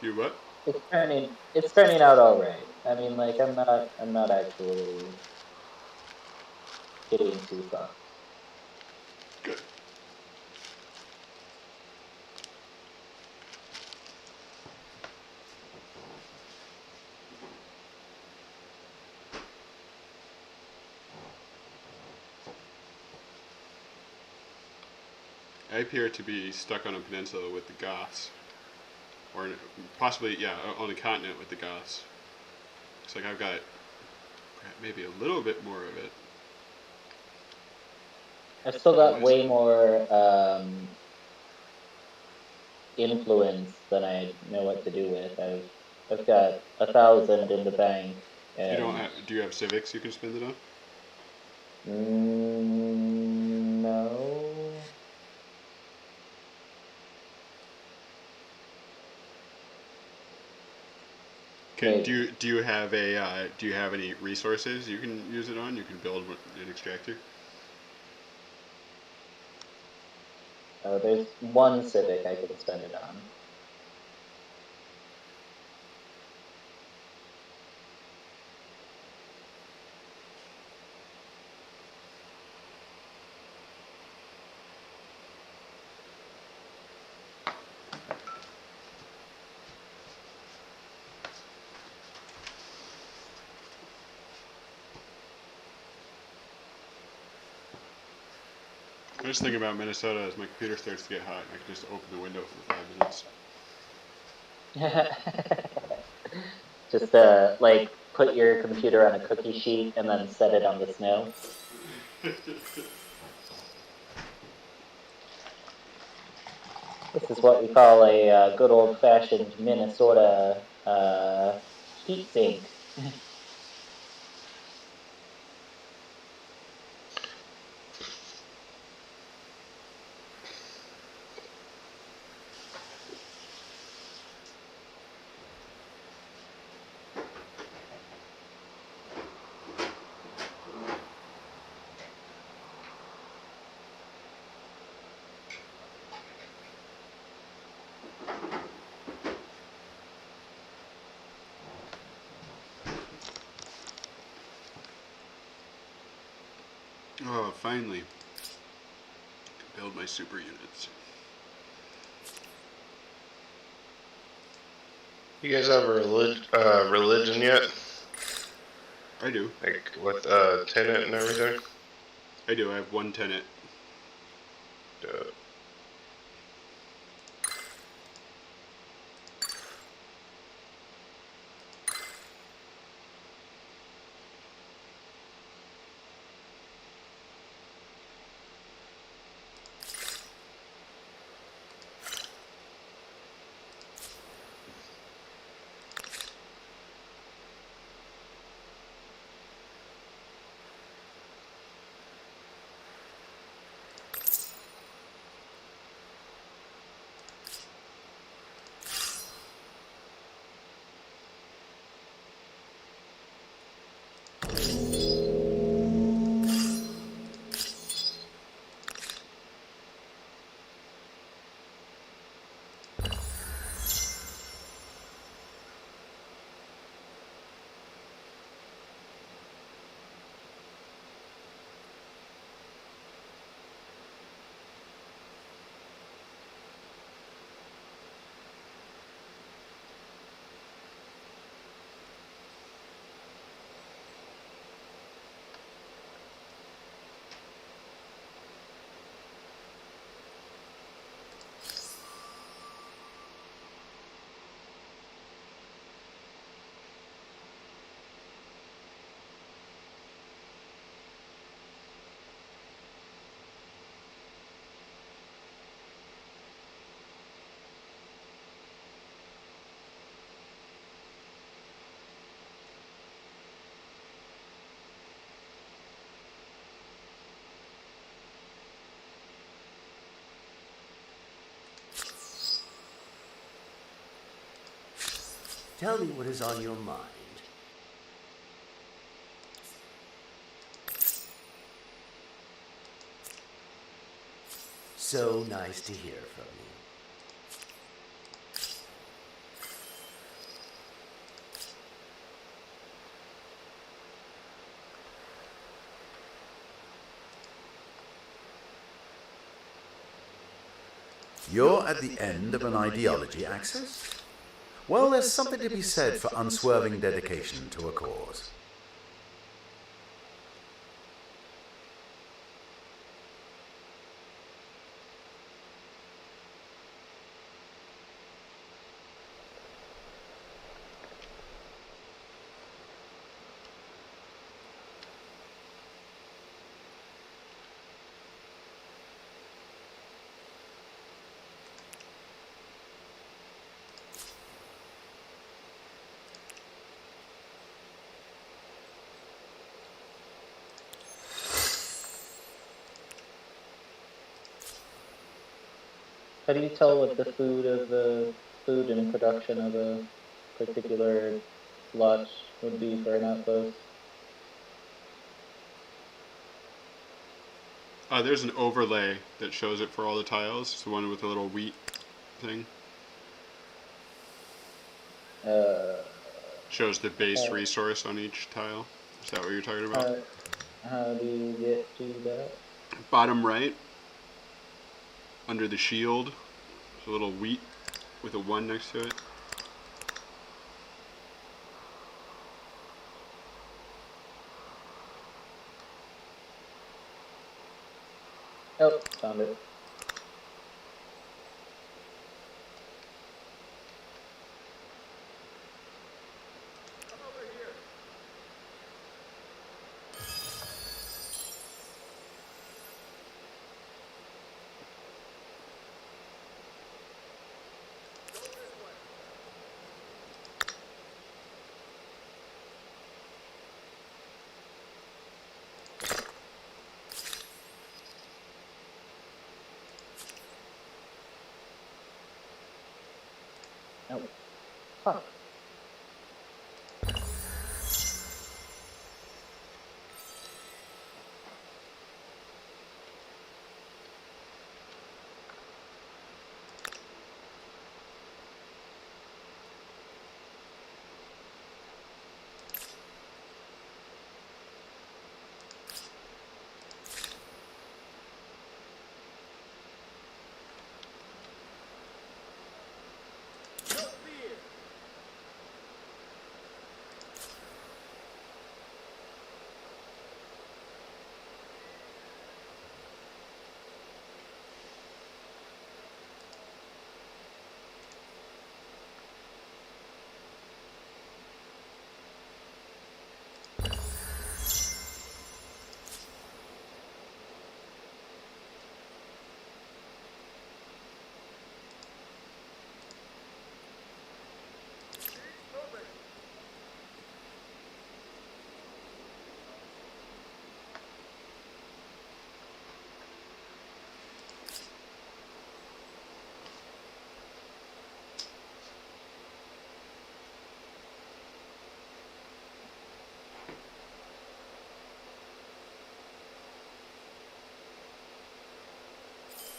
You what?
It's turning out all right. I mean, like I'm not actually getting too fucked.
Good. I appear to be stuck on a peninsula with the Goths. Or possibly, yeah, on a continent with the Goths. Looks like I've got maybe a little bit more of it.
I've still got way more influence than I know what to do with. I've got 1,000 in the bank.
You don't
And
have, do you have civics you can spend it on?
no. Wait.
Do you have a do you have any resources you can use it on? You can build an extractor.
There's one civic I could spend it on.
I'm just thinking about Minnesota as my computer starts to get hot. I can just open the window for 5 minutes.
Just like put your computer on a cookie sheet and then set it on the snow. This is what we call a good old-fashioned Minnesota heat sink.
Oh, finally. Build my super units.
You guys have a religion yet?
I do.
Like with tenant and everything?
I do. I have one tenant.
Tell me what is on your mind. So nice to hear from you.
You're at the end of an ideology axis? Well, there's something to be said for unswerving dedication to a cause.
How do you tell what the food and production of a particular lot would be for an outpost?
There's an overlay that shows it for all the tiles. It's the one with the little wheat thing. Shows the base
uh,
resource on each tile. Is that what you're talking about?
how do you get to that?
Bottom right, under the shield, there's a little wheat with a 1 next to it.
Oh, found it.
Come over here. Go this way.
Oh, fuck.
No fear. Keep moving.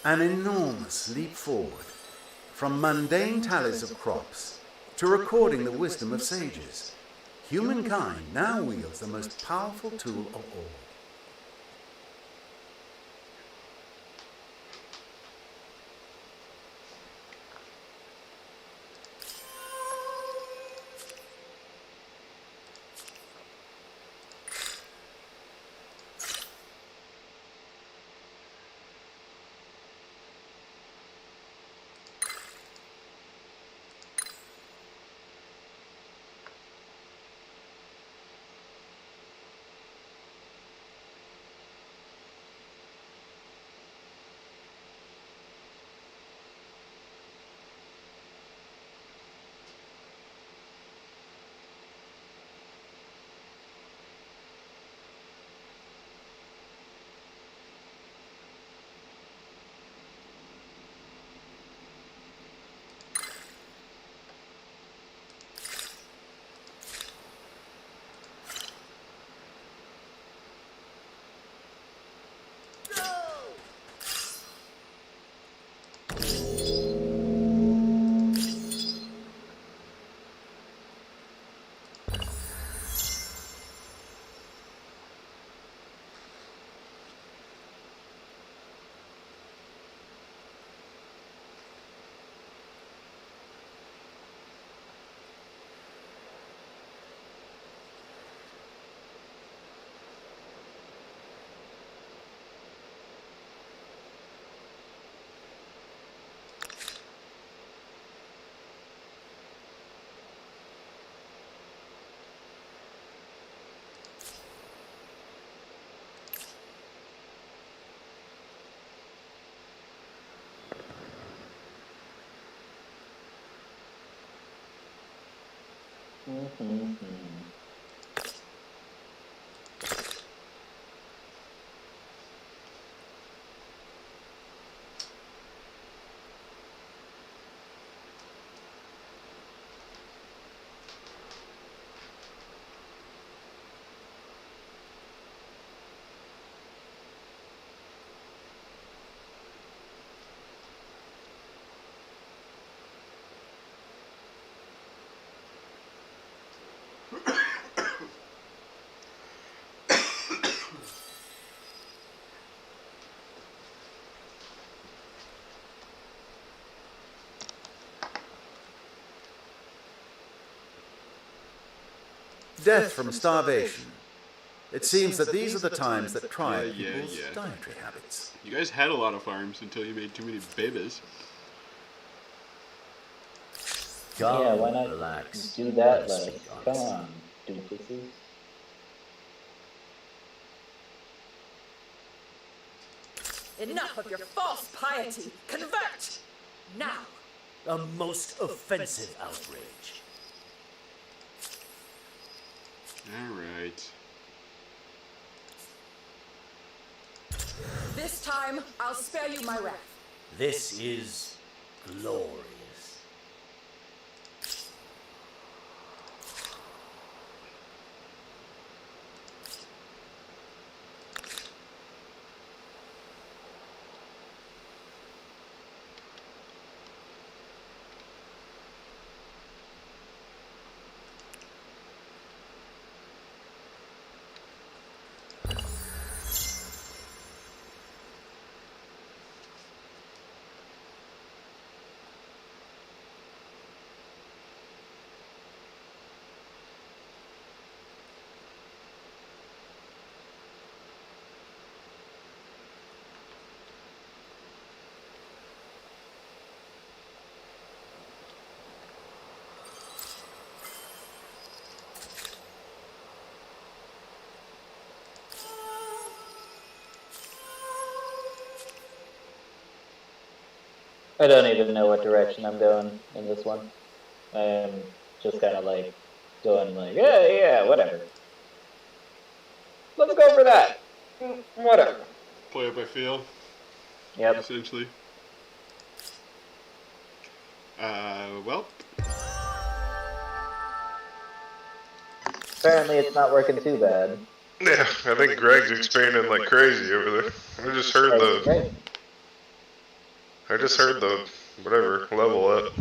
An enormous leap forward from mundane tallies of crops to recording the wisdom of sages. Humankind now wields the most powerful tool of all.
Mm-hmm.
death from starvation. It seems that these are the times that try
Yeah,
people's
yeah.
dietary habits.
You guys had a lot of farms until you made too many babies.
Calm,
Yeah, why not
relax.
do
Let
that
us
less?
speak
Come
honestly.
on, doofuses.
Enough of your false piety! Convert! Now!
A most offensive outrage.
Alright.
This time, I'll spare you my wrath.
This is glorious.
I don't even know what direction I'm going in this one. I am just kind of like going like, yeah, whatever. Let's go for that. Whatever.
Play it by feel,
Yep.
essentially. Well,
Apparently, it's not working too bad.
Yeah, I think Greg's expanding like crazy over there. I just heard
Right.
the whatever level up.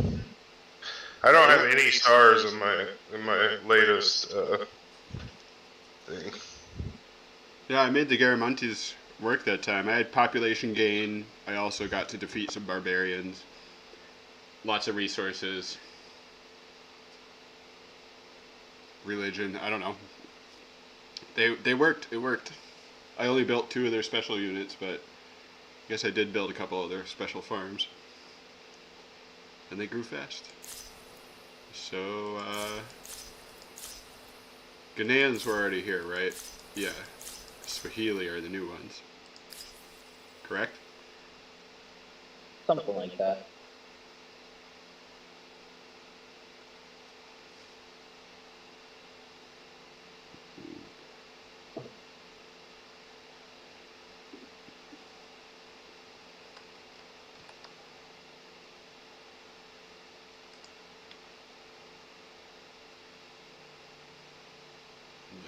I don't have any stars in my latest thing.
yeah, I made the Garamantes work that time. I had population gain. I also got to defeat some barbarians. Lots of resources. Religion, I don't know. They worked. It worked. I only built 2 of their special units, but I guess I did build a couple of their special farms. And they grew fast. So, Ghanaians were already here, right? Yeah. Swahili are the new ones. Correct?
Something like that.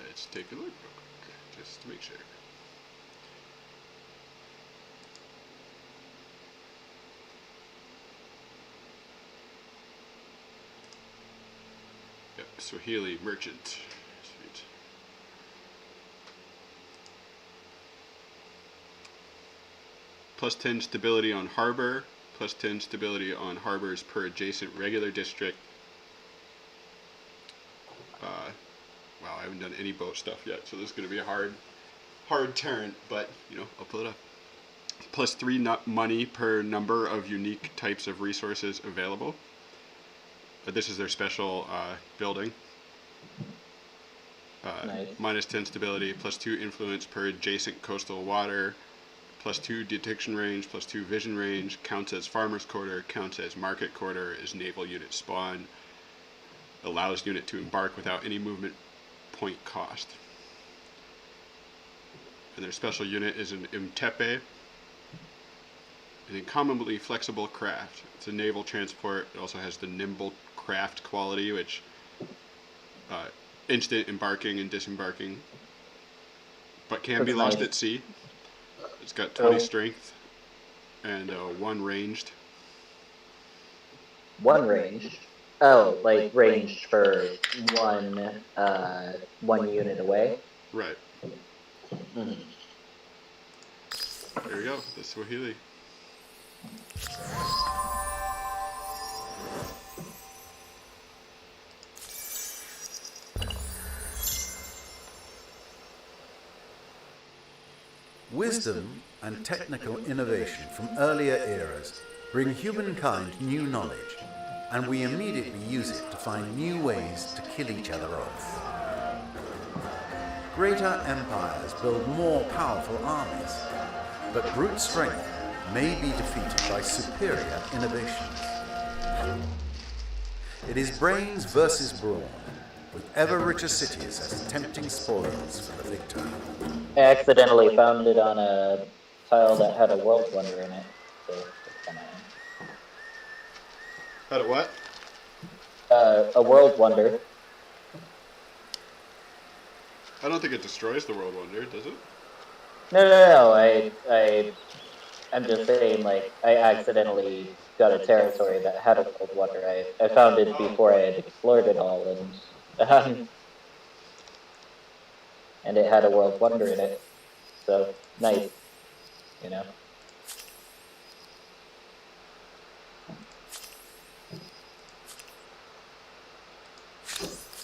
Let's take a look real quick, just to make sure. Yep, Swahili merchant. Sweet. Plus 10 stability on harbor, plus 10 stability on harbors per adjacent regular district. Wow, I haven't done any boat stuff yet, so this is going to be a hard turn, but, you know, I'll pull it up. Plus 3 money per number of unique types of resources available. This is their special building.
Nice.
Minus 10 stability, plus 2 influence per adjacent coastal water, plus 2 detection range, plus 2 vision range, counts as farmer's quarter, counts as market quarter, is naval unit spawn, allows unit to embark without any movement point cost. And their special unit is an Mtepe, an incommonly flexible craft. It's a naval transport. It also has the nimble craft quality, which instant embarking and disembarking, but can be
That's
lost
nice.
at sea. It's got 20
Oh.
strength and 1 ranged.
One range. Oh, like ranged for one unit away.
Right.
Mhm.
There we go. The Swahili.
Wisdom and technical innovation from earlier eras bring humankind new knowledge, and we immediately use it to find new ways to kill each other off. Greater empires build more powerful armies, but brute strength may be defeated by superior innovations. It is brains versus brawn, with ever richer cities as tempting spoils for the victor.
I accidentally found it on a tile that had a world wonder in it, so it's kind of
Had it what?
a world wonder.
I don't think it destroys the world wonder, does it?
No. I'm just saying, like, I accidentally got a territory that had a world wonder. I found it before I had explored it all, and it had a world wonder in it. So nice, you know.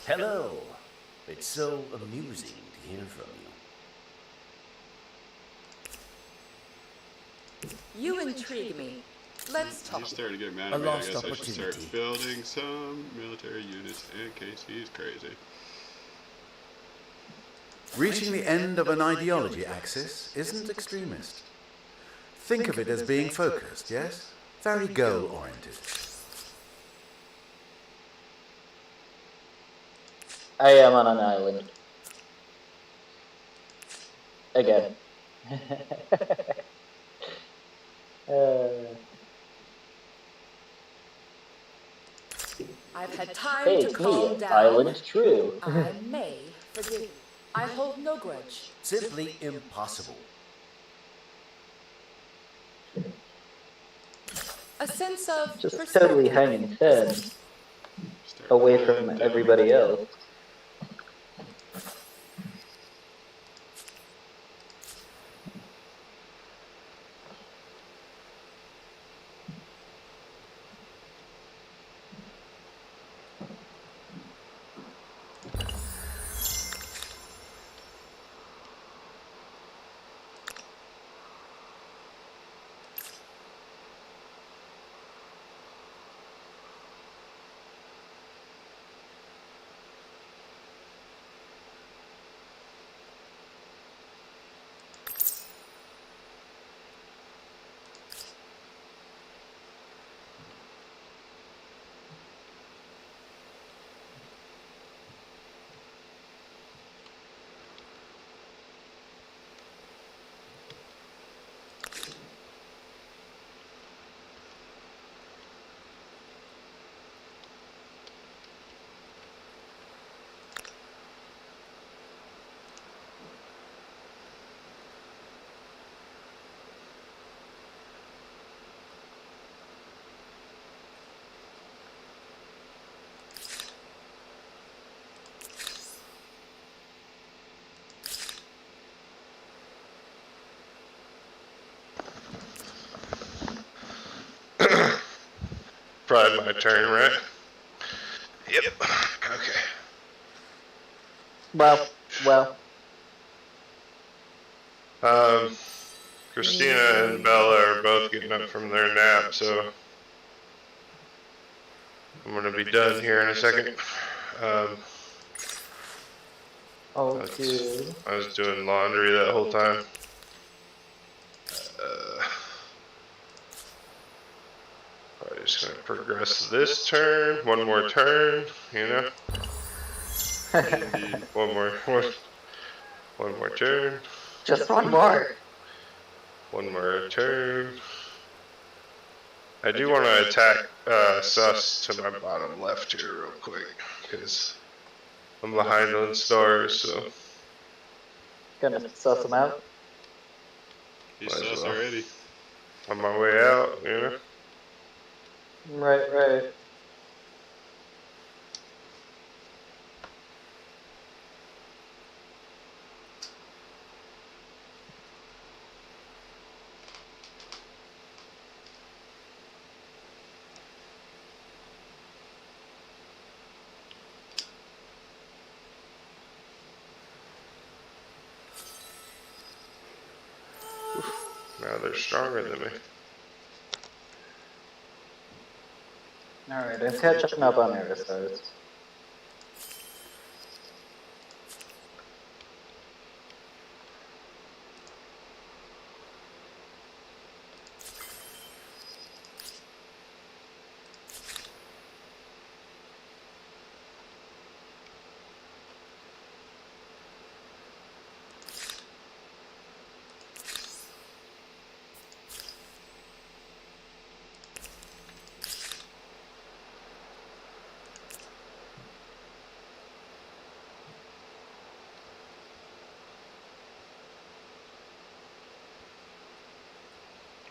Hello. It's so amusing to hear from you.
You intrigue me. Let's talk.
He's starting to get mad
A
at me. I
lost
guess I should start
opportunity.
building some military units in case he's crazy.
Reaching the end of an ideology axis isn't extremist. Think of it as being focused, yes? Very goal-oriented.
I am on an island. Again.
I've had time
Hey,
to
it's
calm
me,
down.
Island True.
I may forgive you. I hold no grudge.
Simply impossible.
A sense of
Just
perspective.
totally hanging 10
Start
away
pulling
from
down.
everybody else.
Probably my turn, right? Yep. Okay.
Well.
Christina and Bella are both getting up from their nap, so I'm gonna be done here in a second.
Oh, dude.
I was doing laundry that whole time. I'm just gonna progress this turn, one more turn, you know.
Indeed.
One more turn.
Just one more.
One more turn. I do want to attack Sus to my bottom left here real quick, because I'm behind on stars, so
Gonna suss them out.
He's
Might as
sus
well.
already.
on my way out, you know.
Right.
Now they're stronger than me.
Alright, I'm catching up on Aerostars.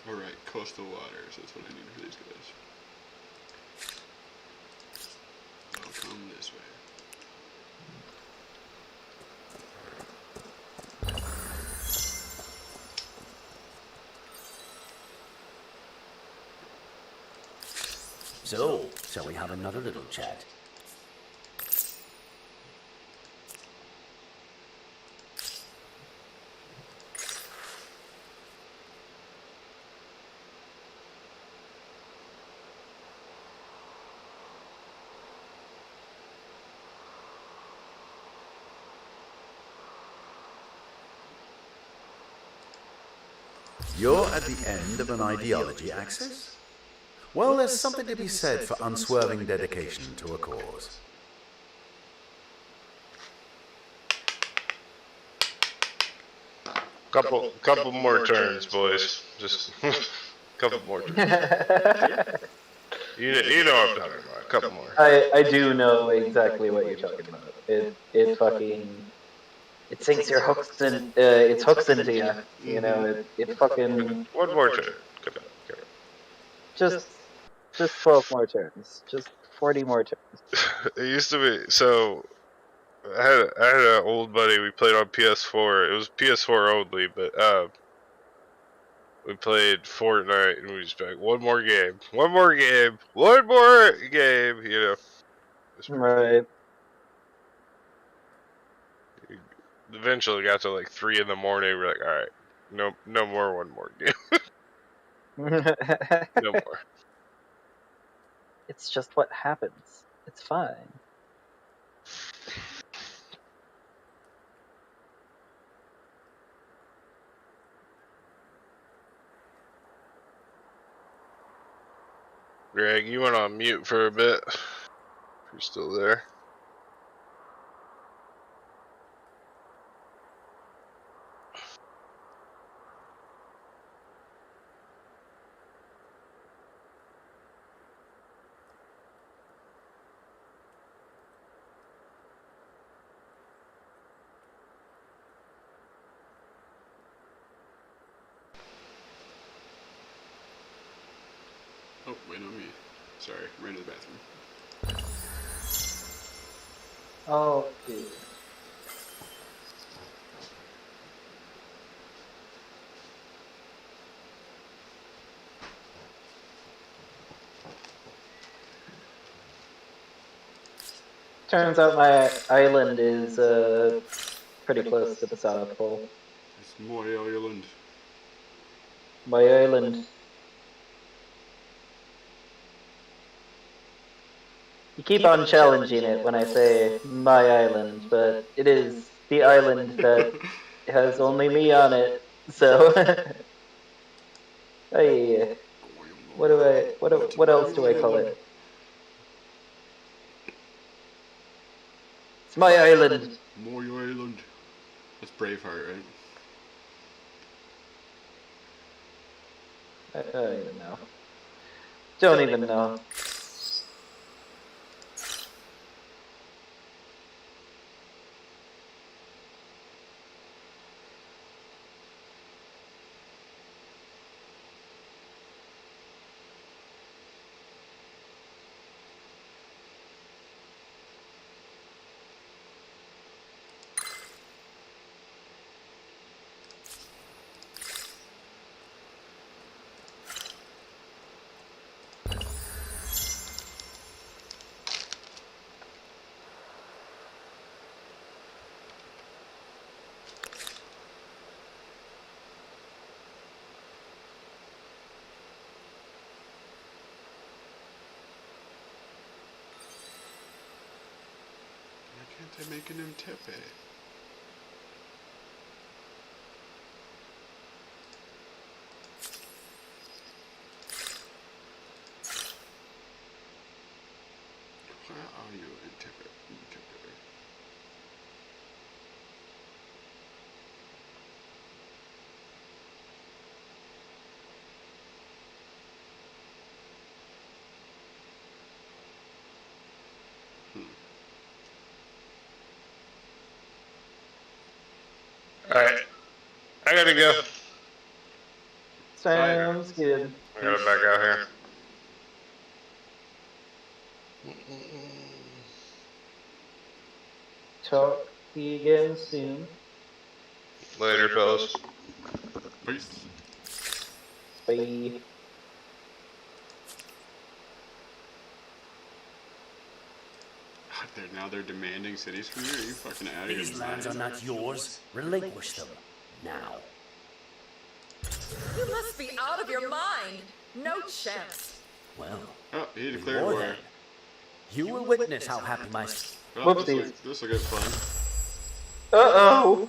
Alright, coastal waters. That's what I need for these guys. I'll come this way.
So, shall we have another little chat?
You're at the end of an ideology axis? Well, there's something to be said for unswerving dedication to a cause.
Couple more turns, boys. Just couple more turns. You know what I'm talking about. A couple more.
I do know exactly what you're talking about. It fucking it sinks your hooks in its hooks into you. You know, it fucking
One more turn. Come on.
just 12 more turns. Just 40 more turns.
It used to be so. I had an old buddy. We played on PS4. It was PS4 only, but we played Fortnite, and we just be like, one more game, one more game, one more game. You know.
Right.
Eventually got to like 3 in the morning. We're like, all right, no more, one more game, no more.
It's just what happens. It's fine.
Greg, you went on mute for a bit. If you're still there.
Oh, wait on me. Sorry, ran to the bathroom.
Oh, dude. Turns out my island is pretty close to the South Pole.
It's my island.
My island. You keep on challenging it when I say my island, but it is the island that has only me on it. So, hey, what else do I call it? It's my island.
My island. That's Braveheart, right?
I don't even know. Don't even know.
making him tepe. Why are you in tepe?
Alright, I gotta go.
Sounds good.
I gotta back out here.
Talk to you again soon.
Later, fellas.
Peace.
Bye.
Now they're demanding cities from you? Are you fucking out of your
These lands are
mind?
not yours. Relinquish them. Now.
You must be out of your mind. No chance.
Well,
Oh, he declared
more
war.
then. You will witness how happy my...
Well,
Whoopsies.
this'll get fun.
Uh-oh.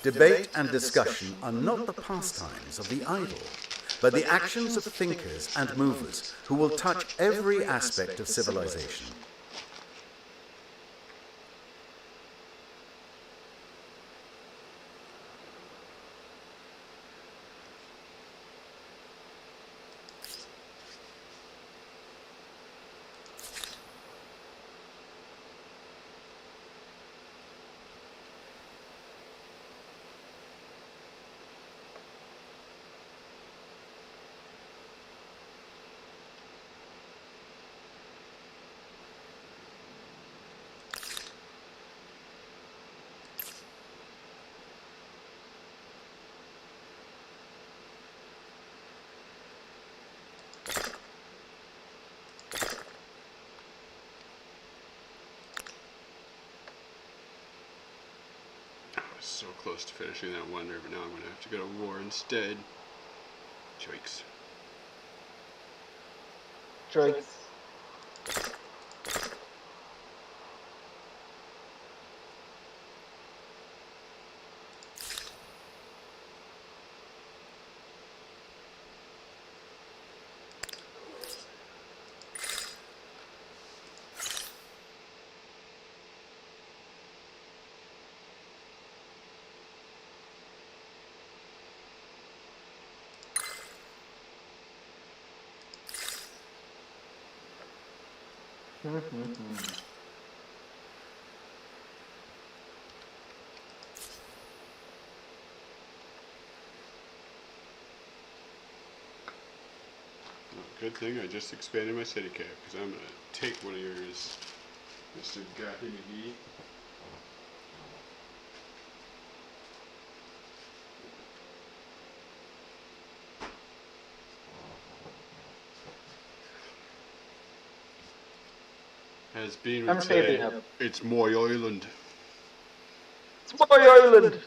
Debate and discussion are not the pastimes of the idle, but the actions of thinkers and movers who will touch every aspect of civilization.
I was so close to finishing that wonder, but now I'm gonna have to go to war instead. Joikes.
Drakes.
Good thing I just expanded my city cap, because I'm gonna take one of yours, Mr. Gappy McGee. As Bean
I'm
would say,
saving up.
it's my island.
It's my island!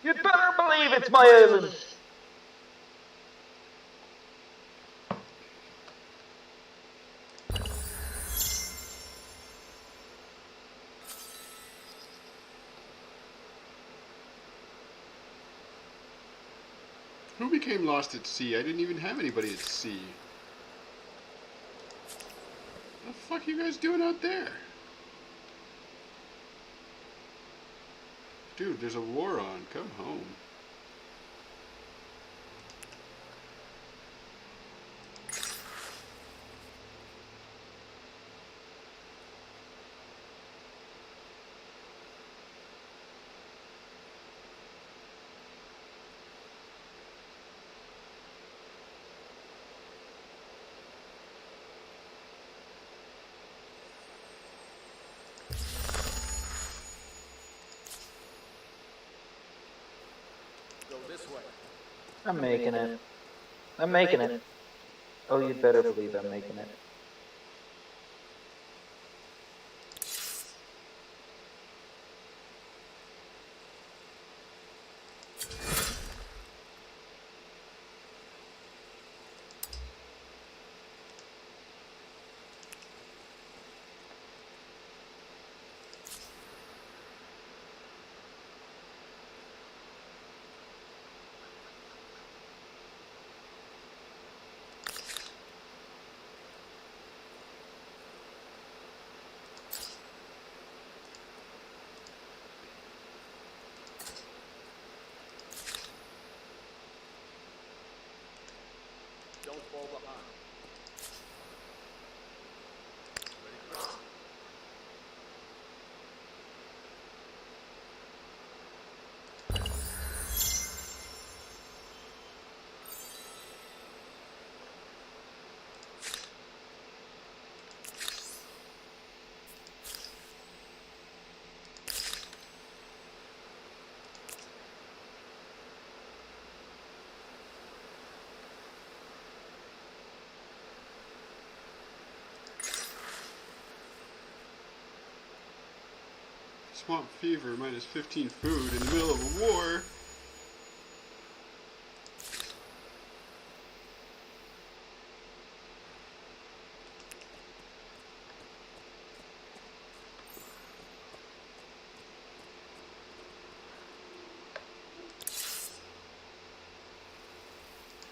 You'd better believe it's my island!
Who became lost at sea? I didn't even have anybody at sea. What the fuck are you guys doing out there? Dude, there's a war on. Come home.
Go this way.
I'm making it. I'm making it. Oh, you'd better believe I'm making it.
Don't fall behind. Ready to go.
Swamp fever minus 15 food in the middle of a war.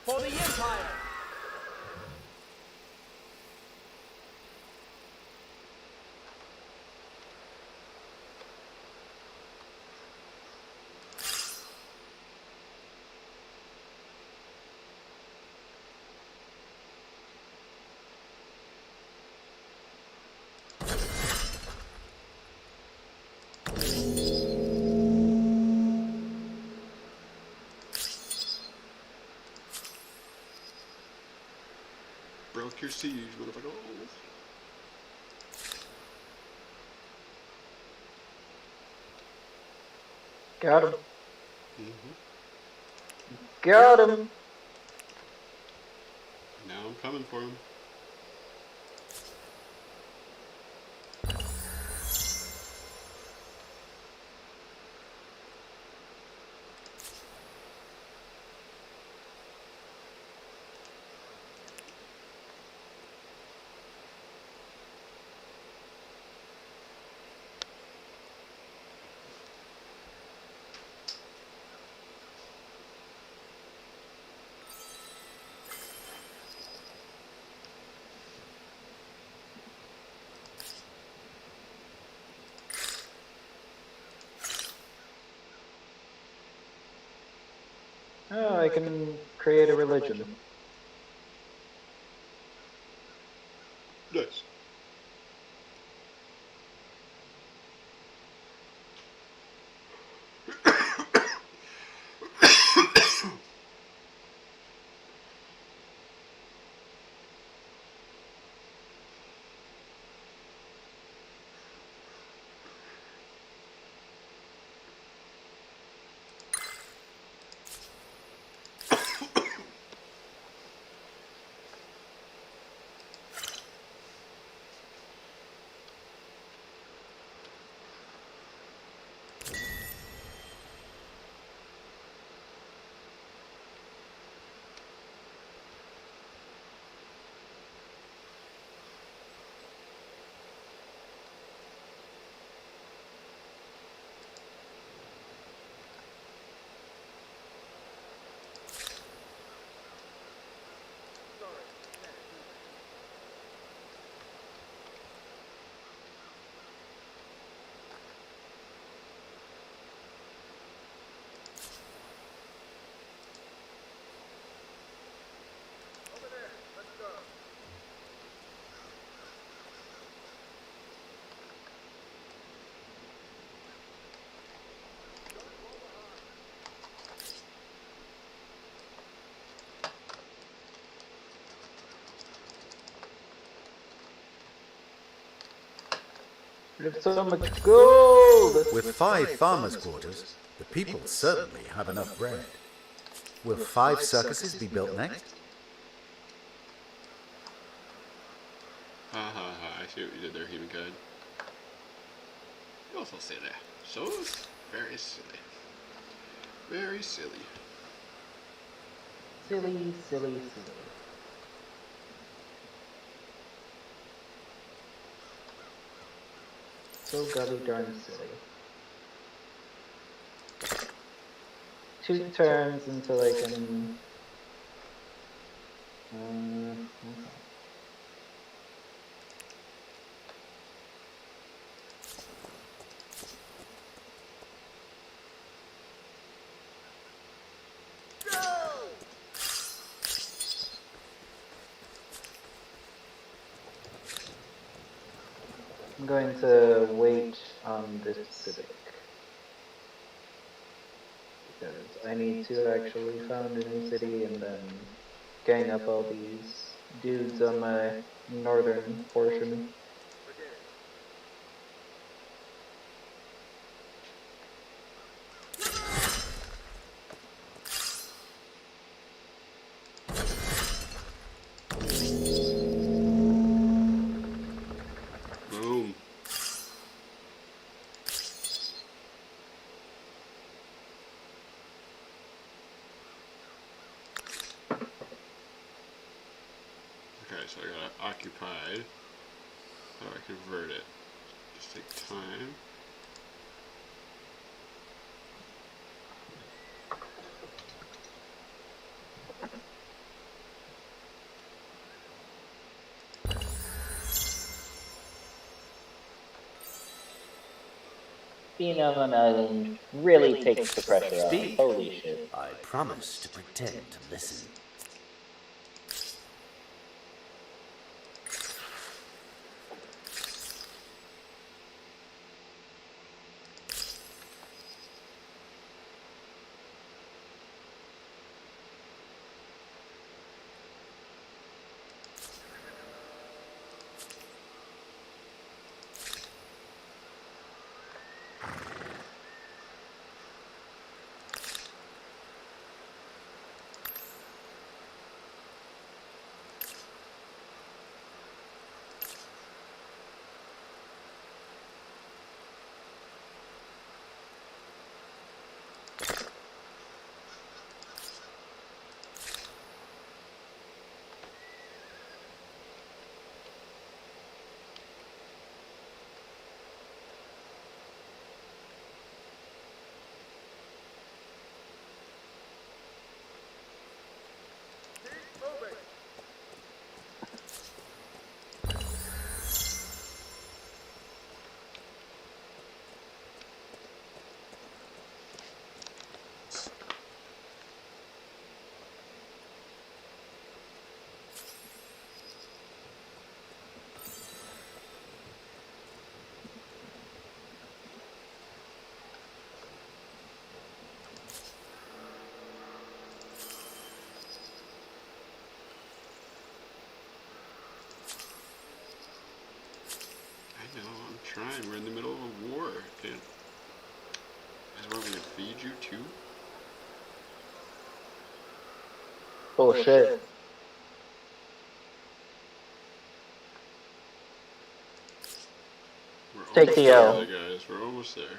For the Empire!
Broke your siege, motherfucker.
Got him.
Mm-hmm.
Got him.
Now I'm coming for him.
Oh, I can create a religion.
Nice.
We have so much gold!
With 5 farmers' quarters, the people certainly have enough bread. Will 5 circuses be built next?
Ha ha ha, I see what you did there, Humankind. You also say that. So very silly. Very silly.
Silly, silly, silly. So gobby darn silly. 2 turns until I can... okay. I'm going to wait on this civic. Because I need to actually found a new city and then gang up all these dudes on my northern portion.
Boom. Okay, so I got it occupied. How do I convert it? Just take time.
Being on an island really takes the pressure off.
Speak.
Holy shit.
I promise to pretend to listen.
I know, I'm trying. We're in the middle of a war. Can't. Is what we gonna feed you too?
Bullshit.
We're
Take
almost
the
there,
L.
guys. We're almost there.